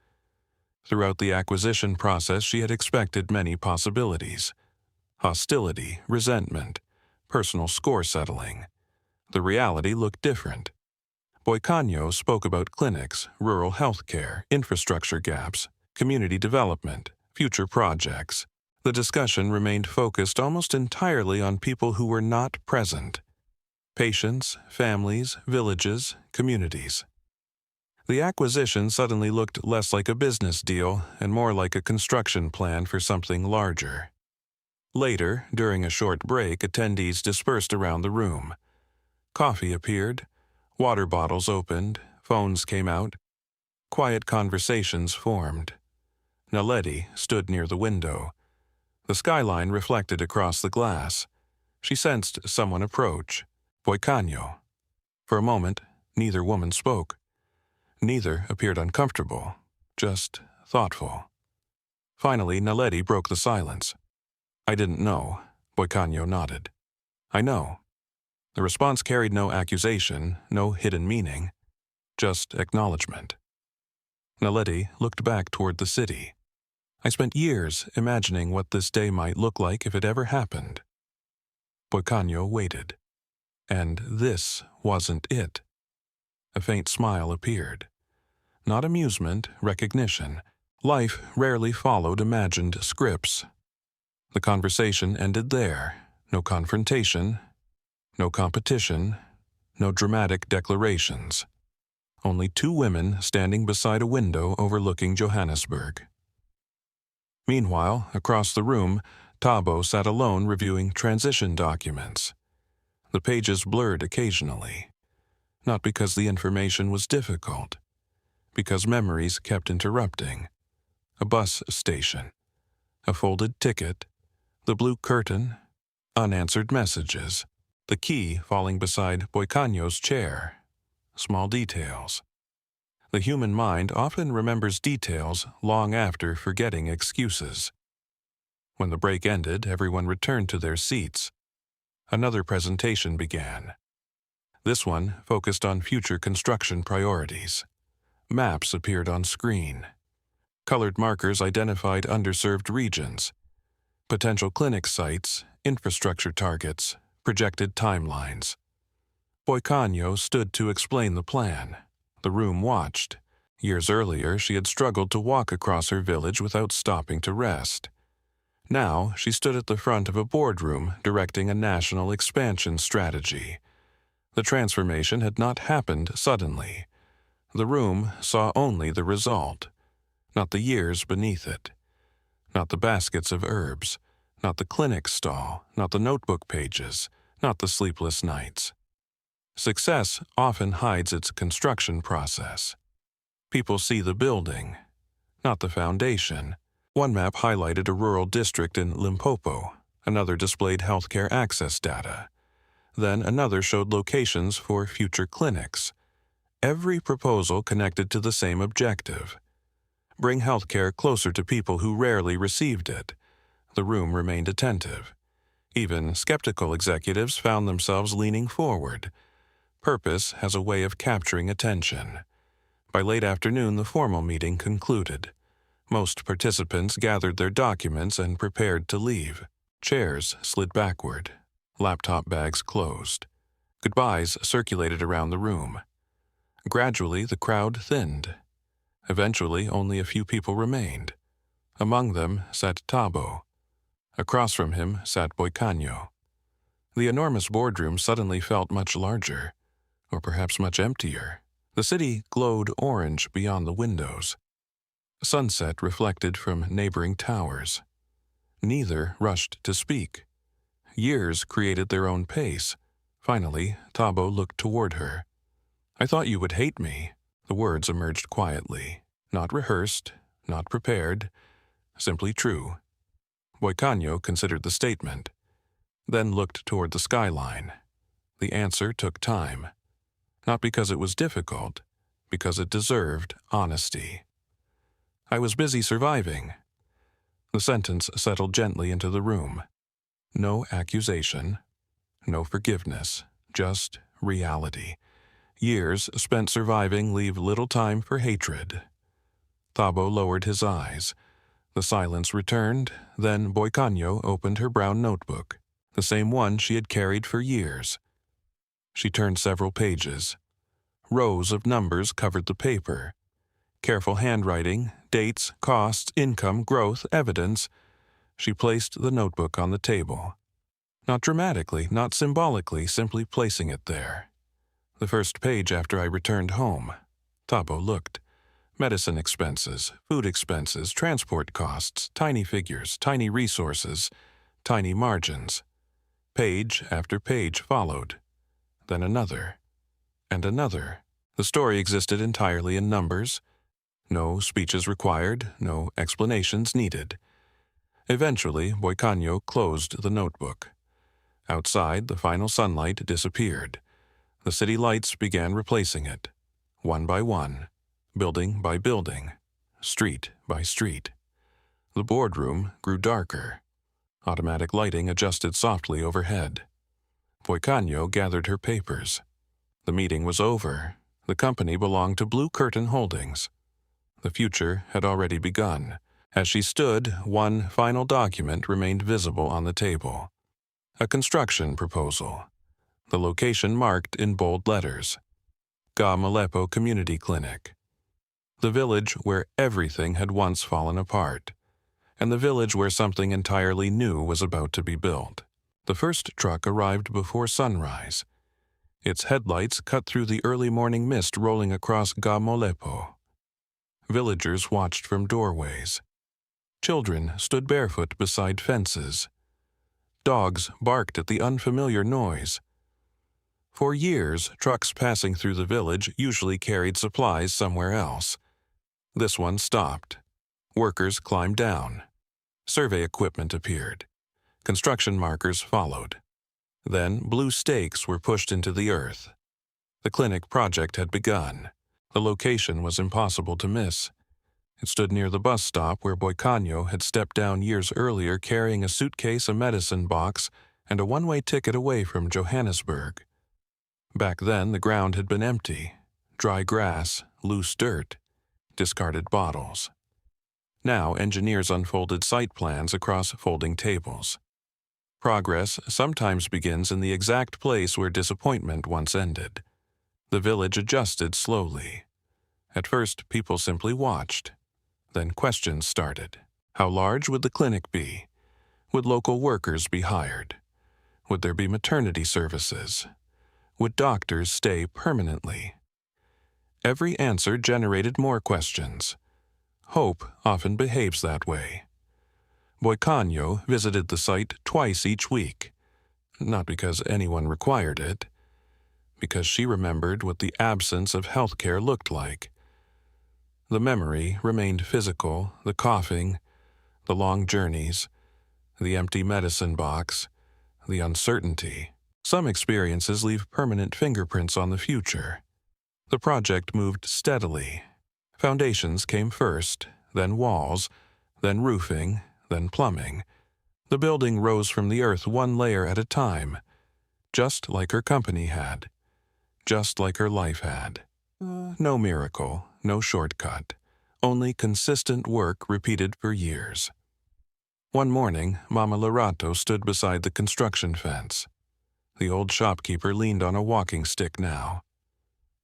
Throughout the acquisition process, she had expected many possibilities. Hostility, resentment, personal score settling. The reality looked different. Boicanyo spoke about clinics, rural health care, infrastructure gaps, community development, future projects. The discussion remained focused almost entirely on people who were not present. Patients, families, villages, communities. The acquisition suddenly looked less like a business deal and more like a construction plan for something larger. Later, during a short break, attendees dispersed around the room. Coffee appeared, water bottles opened, phones came out. Quiet conversations formed. Naledi stood near the window. The skyline reflected across the glass. She sensed someone approach. Boicanyo. For a moment, neither woman spoke. Neither appeared uncomfortable, just thoughtful. Finally, Naledi broke the silence. I didn't know. Boicanyo nodded. I know. The response carried no accusation, no hidden meaning, just acknowledgement. Naledi looked back toward the city. I spent years imagining what this day might look like if it ever happened. Boicanyo waited. And this wasn't it. A faint smile appeared. Not amusement, recognition. Life rarely followed imagined scripts. The conversation ended there. No confrontation, no competition, no dramatic declarations. Only two women standing beside a window overlooking Johannesburg. Meanwhile, across the room, Thabo sat alone reviewing transition documents. The pages blurred occasionally. Not because the information was difficult, because memories kept interrupting. A bus station, a folded ticket, the blue curtain, unanswered messages, the key falling beside Boicanyo's chair. Small details. The human mind often remembers details long after forgetting excuses. When the break ended, everyone returned to their seats. Another presentation began. This one focused on future construction priorities. Maps appeared on screen. Colored markers identified underserved regions, potential clinic sites, infrastructure targets, projected timelines. Boicanyo stood to explain the plan. The room watched. Years earlier, she had struggled to walk across her village without stopping to rest. Now, she stood at the front of a boardroom directing a national expansion strategy. The transformation had not happened suddenly. The room saw only the result, not the years beneath it, not the baskets of herbs, not the clinic stall, not the notebook pages, not the sleepless nights. Success often hides its construction process. People see the building, not the foundation. One map highlighted a rural district in Limpopo, another displayed healthcare access data. Then another showed locations for future clinics. Every proposal connected to the same objective: bring healthcare closer to people who rarely received it. The room remained attentive. Even skeptical executives found themselves leaning forward. Purpose has a way of capturing attention. By late afternoon, the formal meeting concluded. Most participants gathered their documents and prepared to leave. Chairs slid backward. Laptop bags closed. Goodbyes circulated around the room. Gradually, the crowd thinned. Eventually, only a few people remained. Among them sat Thabo. Across from him sat Boicanyo. The enormous boardroom suddenly felt much larger, or perhaps much emptier. The city glowed orange beyond the windows. Sunset reflected from neighboring towers. Neither rushed to speak. Years created their own pace. Finally, Thabo looked toward her. I thought you would hate me. The words emerged quietly, not rehearsed, not prepared, simply true. Boicanyo considered the statement, then looked toward the skyline. The answer took time. Not because it was difficult, because it deserved honesty. I was busy surviving. The sentence settled gently into the room. No accusation, no forgiveness, just reality. Years spent surviving leave little time for hatred. Thabo lowered his eyes. The silence returned, then Boikanyo opened her brown notebook, the same one she had carried for years. She turned several pages. Rows of numbers covered the paper. Careful handwriting, dates, costs, income, growth, evidence. She placed the notebook on the table. Not dramatically, not symbolically, simply placing it there. The first page after I returned home. Thabo looked. Medicine expenses, food expenses, transport costs, tiny figures, tiny resources, tiny margins. Page after page followed. Then another. And another. The story existed entirely in numbers. No speeches required, no explanations needed. Eventually, Boikanyo closed the notebook. Outside, the final sunlight disappeared. The city lights began replacing it, one by one, building by building, street by street. The boardroom grew darker. Automatic lighting adjusted softly overhead. Boikanyo gathered her papers. The meeting was over. The company belonged to Blue Curtain Holdings. The future had already begun. As she stood, one final document remained visible on the table. A construction proposal. The location marked in bold letters. Ga Malepo Community Clinic. The village where everything had once fallen apart, and the village where something entirely new was about to be built. The first truck arrived before sunrise. Its headlights cut through the early morning mist rolling across Ga Malepo. Villagers watched from doorways. Children stood barefoot beside fences. Dogs barked at the unfamiliar noise. For years, trucks passing through the village usually carried supplies somewhere else. This one stopped. Workers climbed down. Survey equipment appeared. Construction markers followed. Then blue stakes were pushed into the earth. The clinic project had begun. The location was impossible to miss. It stood near the bus stop where Boikanyo had stepped down years earlier carrying a suitcase, a medicine box, and a one-way ticket away from Johannesburg. Back then, the ground had been empty. Dry grass, loose dirt, discarded bottles. Now, engineers unfolded site plans across folding tables. Progress sometimes begins in the exact place where disappointment once ended. The village adjusted slowly. At first, people simply watched. Then questions started. How large would the clinic be? Would local workers be hired? Would there be maternity services? Would doctors stay permanently? Every answer generated more questions. Hope often behaves that way. Boikanyo visited the site twice each week, not because anyone required it, because she remembered what the absence of health care looked like. The memory remained physical, the coughing, the long journeys, the empty medicine box, the uncertainty. Some experiences leave permanent fingerprints on the future. The project moved steadily. Foundations came first, then walls, then roofing, then plumbing. The building rose from the earth one layer at a time, just like her company had, just like her life had. No miracle, no shortcut, only consistent work repeated for years. One morning, Mama Lerato stood beside the construction fence. The old shopkeeper leaned on a walking stick now.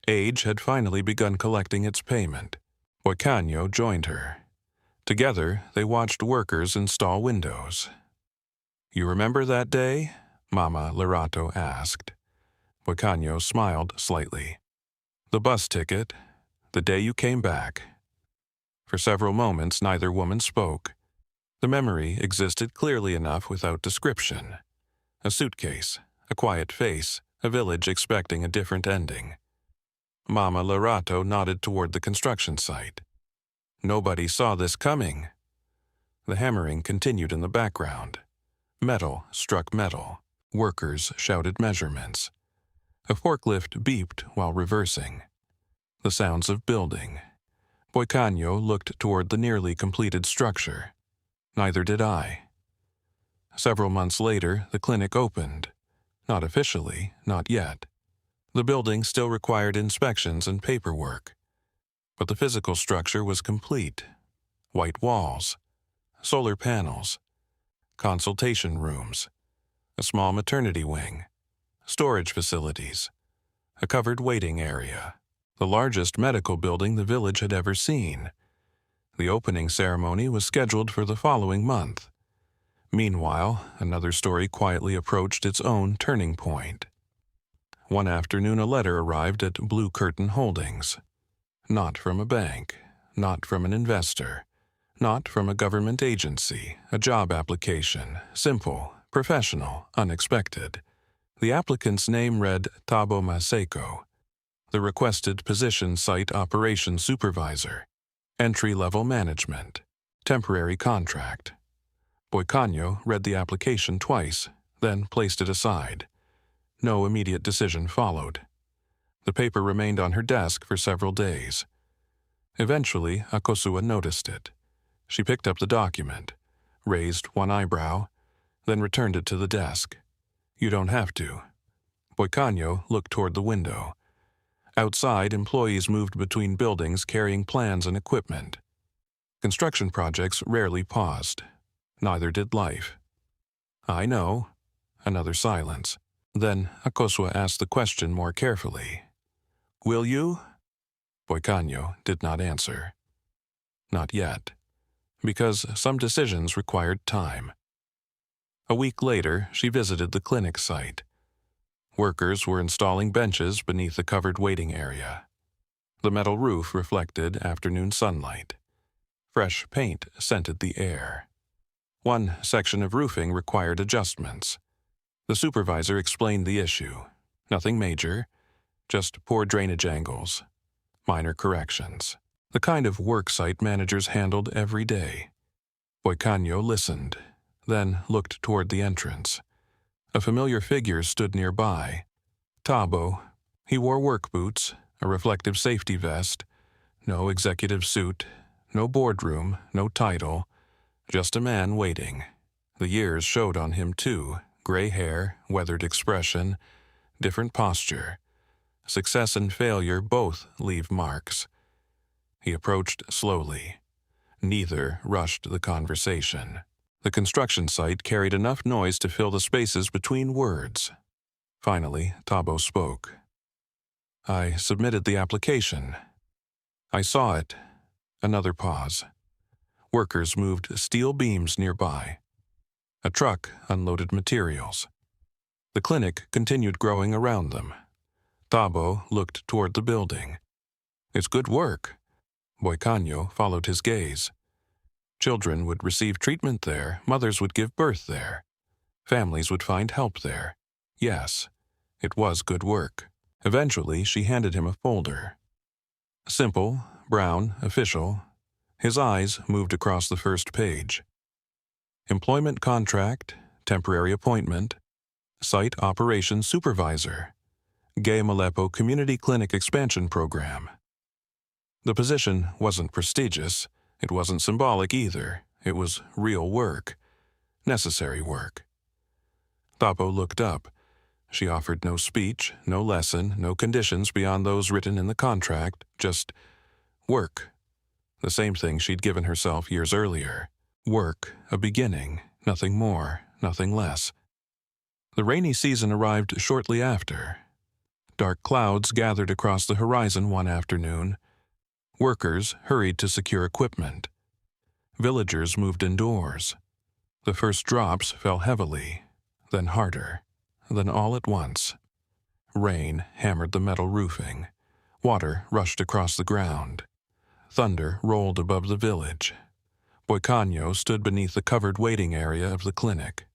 Age had finally begun collecting its payment. Boikanyo joined her. Together, they watched workers install windows. "You remember that day?" Mama Lerato asked. Boikanyo smiled slightly. "The bus ticket, the day you came back." For several moments, neither woman spoke. The memory existed clearly enough without description. A suitcase, a quiet face, a village expecting a different ending. Mama Lerato nodded toward the construction site. Nobody saw this coming. The hammering continued in the background. Metal struck metal. Workers shouted measurements. A forklift beeped while reversing. the sounds of building. Boicanyo looked toward the nearly completed structure. Neither did I. Several months later, the clinic opened. Not officially, not yet. The building still required inspections and paperwork. But the physical structure was complete. White walls, solar panels, consultation rooms, a small maternity wing, storage facilities, a covered waiting area, the largest medical building the village had ever seen. The opening ceremony was scheduled for the following month. Meanwhile, another story quietly approached its own turning point. One afternoon, a letter arrived at Blue Curtain Holdings. Not from a bank, not from an investor, not from a government agency, a job application, simple, professional, unexpected. The applicant's name read Tabo Maseko. The requested position Site Operations Supervisor. Entry-level management. Temporary contract. Boicanyo read the application twice, then placed it aside. No immediate decision followed. The paper remained on her desk for several days. Eventually, Akosua noticed it. She picked up the document, raised one eyebrow, then returned it to the desk. You don't have to. Boicanyo looked toward the window. Outside, employees moved between buildings carrying plans and equipment. Construction projects rarely paused. Neither did life. I know. Another silence. Then Akosua asked the question more carefully. Will you? Boicanyo did not answer. Not yet. Because some decisions required time. A week later, she visited the clinic site. Workers were installing benches beneath the covered waiting area. The metal roof reflected afternoon sunlight. Fresh paint scented the air. One section of roofing required adjustments. The supervisor explained the issue. Nothing major, just poor drainage angles. Minor corrections. The kind of work site managers handled every day. Boicanyo listened, then looked toward the entrance. A familiar figure stood nearby. Tabo. He wore work boots, a reflective safety vest, no executive suit, no boardroom, no title, just a man waiting. The years showed on him too, gray hair, weathered expression, different posture. Success and failure both leave marks. He approached slowly. Neither rushed the conversation. The construction site carried enough noise to fill the spaces between words. Finally, Tabo spoke. I submitted the application. I saw it. Another pause. Workers moved steel beams nearby. A truck unloaded materials. The clinic continued growing around them. Tabo looked toward the building. It's good work. Boicanyo followed his gaze. Children would receive treatment there, mothers would give birth there. Families would find help there. Yes, it was good work. Eventually, she handed him a folder. Simple, brown, official. His eyes moved across the first page. Employment contract, temporary appointment, Site Operations Supervisor, Gay Malepo Community Clinic Expansion Program. The position wasn't prestigious. It wasn't symbolic either. It was real work. Necessary work. Tabo looked up. She offered no speech, no lesson, no conditions beyond those written in the contract, just work. The same thing she'd given herself years earlier. Work, a beginning, nothing more, nothing less. The rainy season arrived shortly after. Dark clouds gathered across the horizon one afternoon. Workers hurried to secure equipment. Villagers moved indoors. The first drops fell heavily, then harder, then all at once. Rain hammered the metal roofing. Water rushed across the ground. Thunder rolled above the village. Boicanyo stood beneath the covered waiting area of the clinic.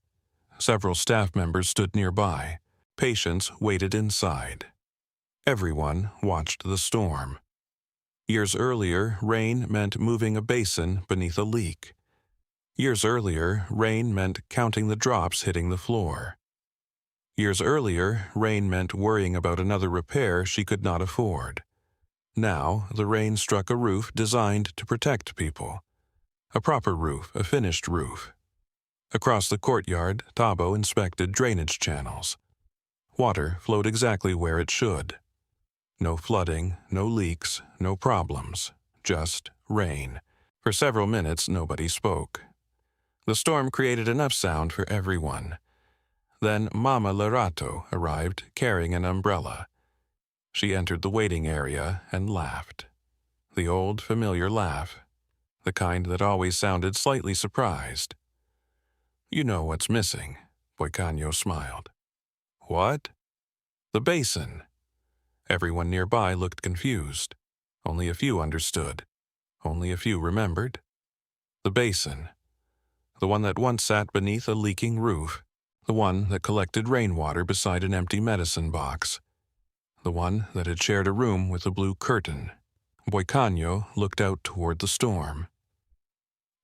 Several staff members stood nearby. Patients waited inside. Everyone watched the storm. Years earlier, rain meant moving a basin beneath a leak. Years earlier, rain meant counting the drops hitting the floor. Years earlier, rain meant worrying about another repair she could not afford. Now, the rain struck a roof designed to protect people. A proper roof, a finished roof. Across the courtyard, Tabo inspected drainage channels. Water flowed exactly where it should. No flooding, no leaks, no problems. Just rain. For several minutes, nobody spoke. The storm created enough sound for everyone. Then Mama Lerato arrived, carrying an umbrella. She entered the waiting area and laughed. The old, familiar laugh. The kind that always sounded slightly surprised. "You know what's missing," Boicanyo smiled. "What?" "The basin." Everyone nearby looked confused. Only a few understood. Only a few remembered. The basin. The one that once sat beneath a leaking roof. The one that collected rainwater beside an empty medicine box. The one that had shared a room with a blue curtain. Boicanyo looked out toward the storm.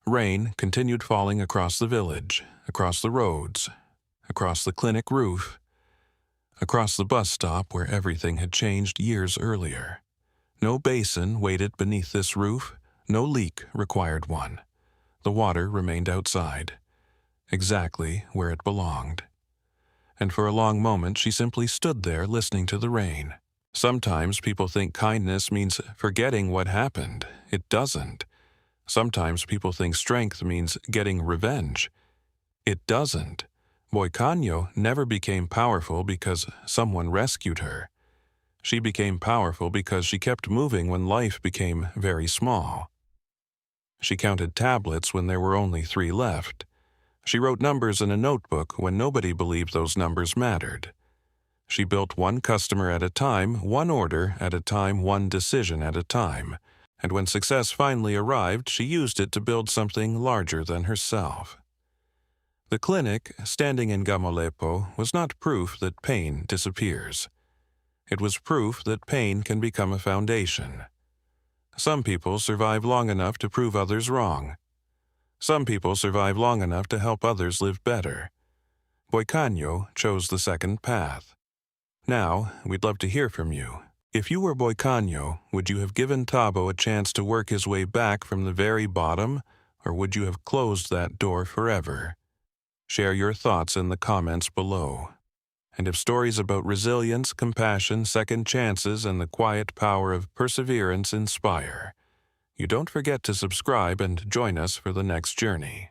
Rain continued falling across the village, across the roads, across the clinic roof, across the bus stop where everything had changed years earlier. No basin waited beneath this roof, no leak required one. The water remained outside, exactly where it belonged. And for a long moment she simply stood there listening to the rain. Sometimes people think kindness means forgetting what happened. It doesn't. Sometimes people think strength means getting revenge. It doesn't. Boicanyo never became powerful because someone rescued her. She became powerful because she kept moving when life became very small. She counted tablets when there were only 3 left. She wrote numbers in a notebook when nobody believed those numbers mattered. She built one customer at a time, one order at a time, one decision at a time. And when success finally arrived, she used it to build something larger than herself. The clinic, standing in Gamolepo, was not proof that pain disappears. It was proof that pain can become a foundation. Some people survive long enough to prove others wrong. Some people survive long enough to help others live better. Boicanyo chose the second path. Now, we'd love to hear from you. If you were Boicanyo, would you have given Tabo a chance to work his way back from the very bottom, or would you have closed that door forever? Share your thoughts in the comments below. And if stories about resilience, compassion, second chances, and the quiet power of perseverance inspire, you don't forget to subscribe and join us for the next journey.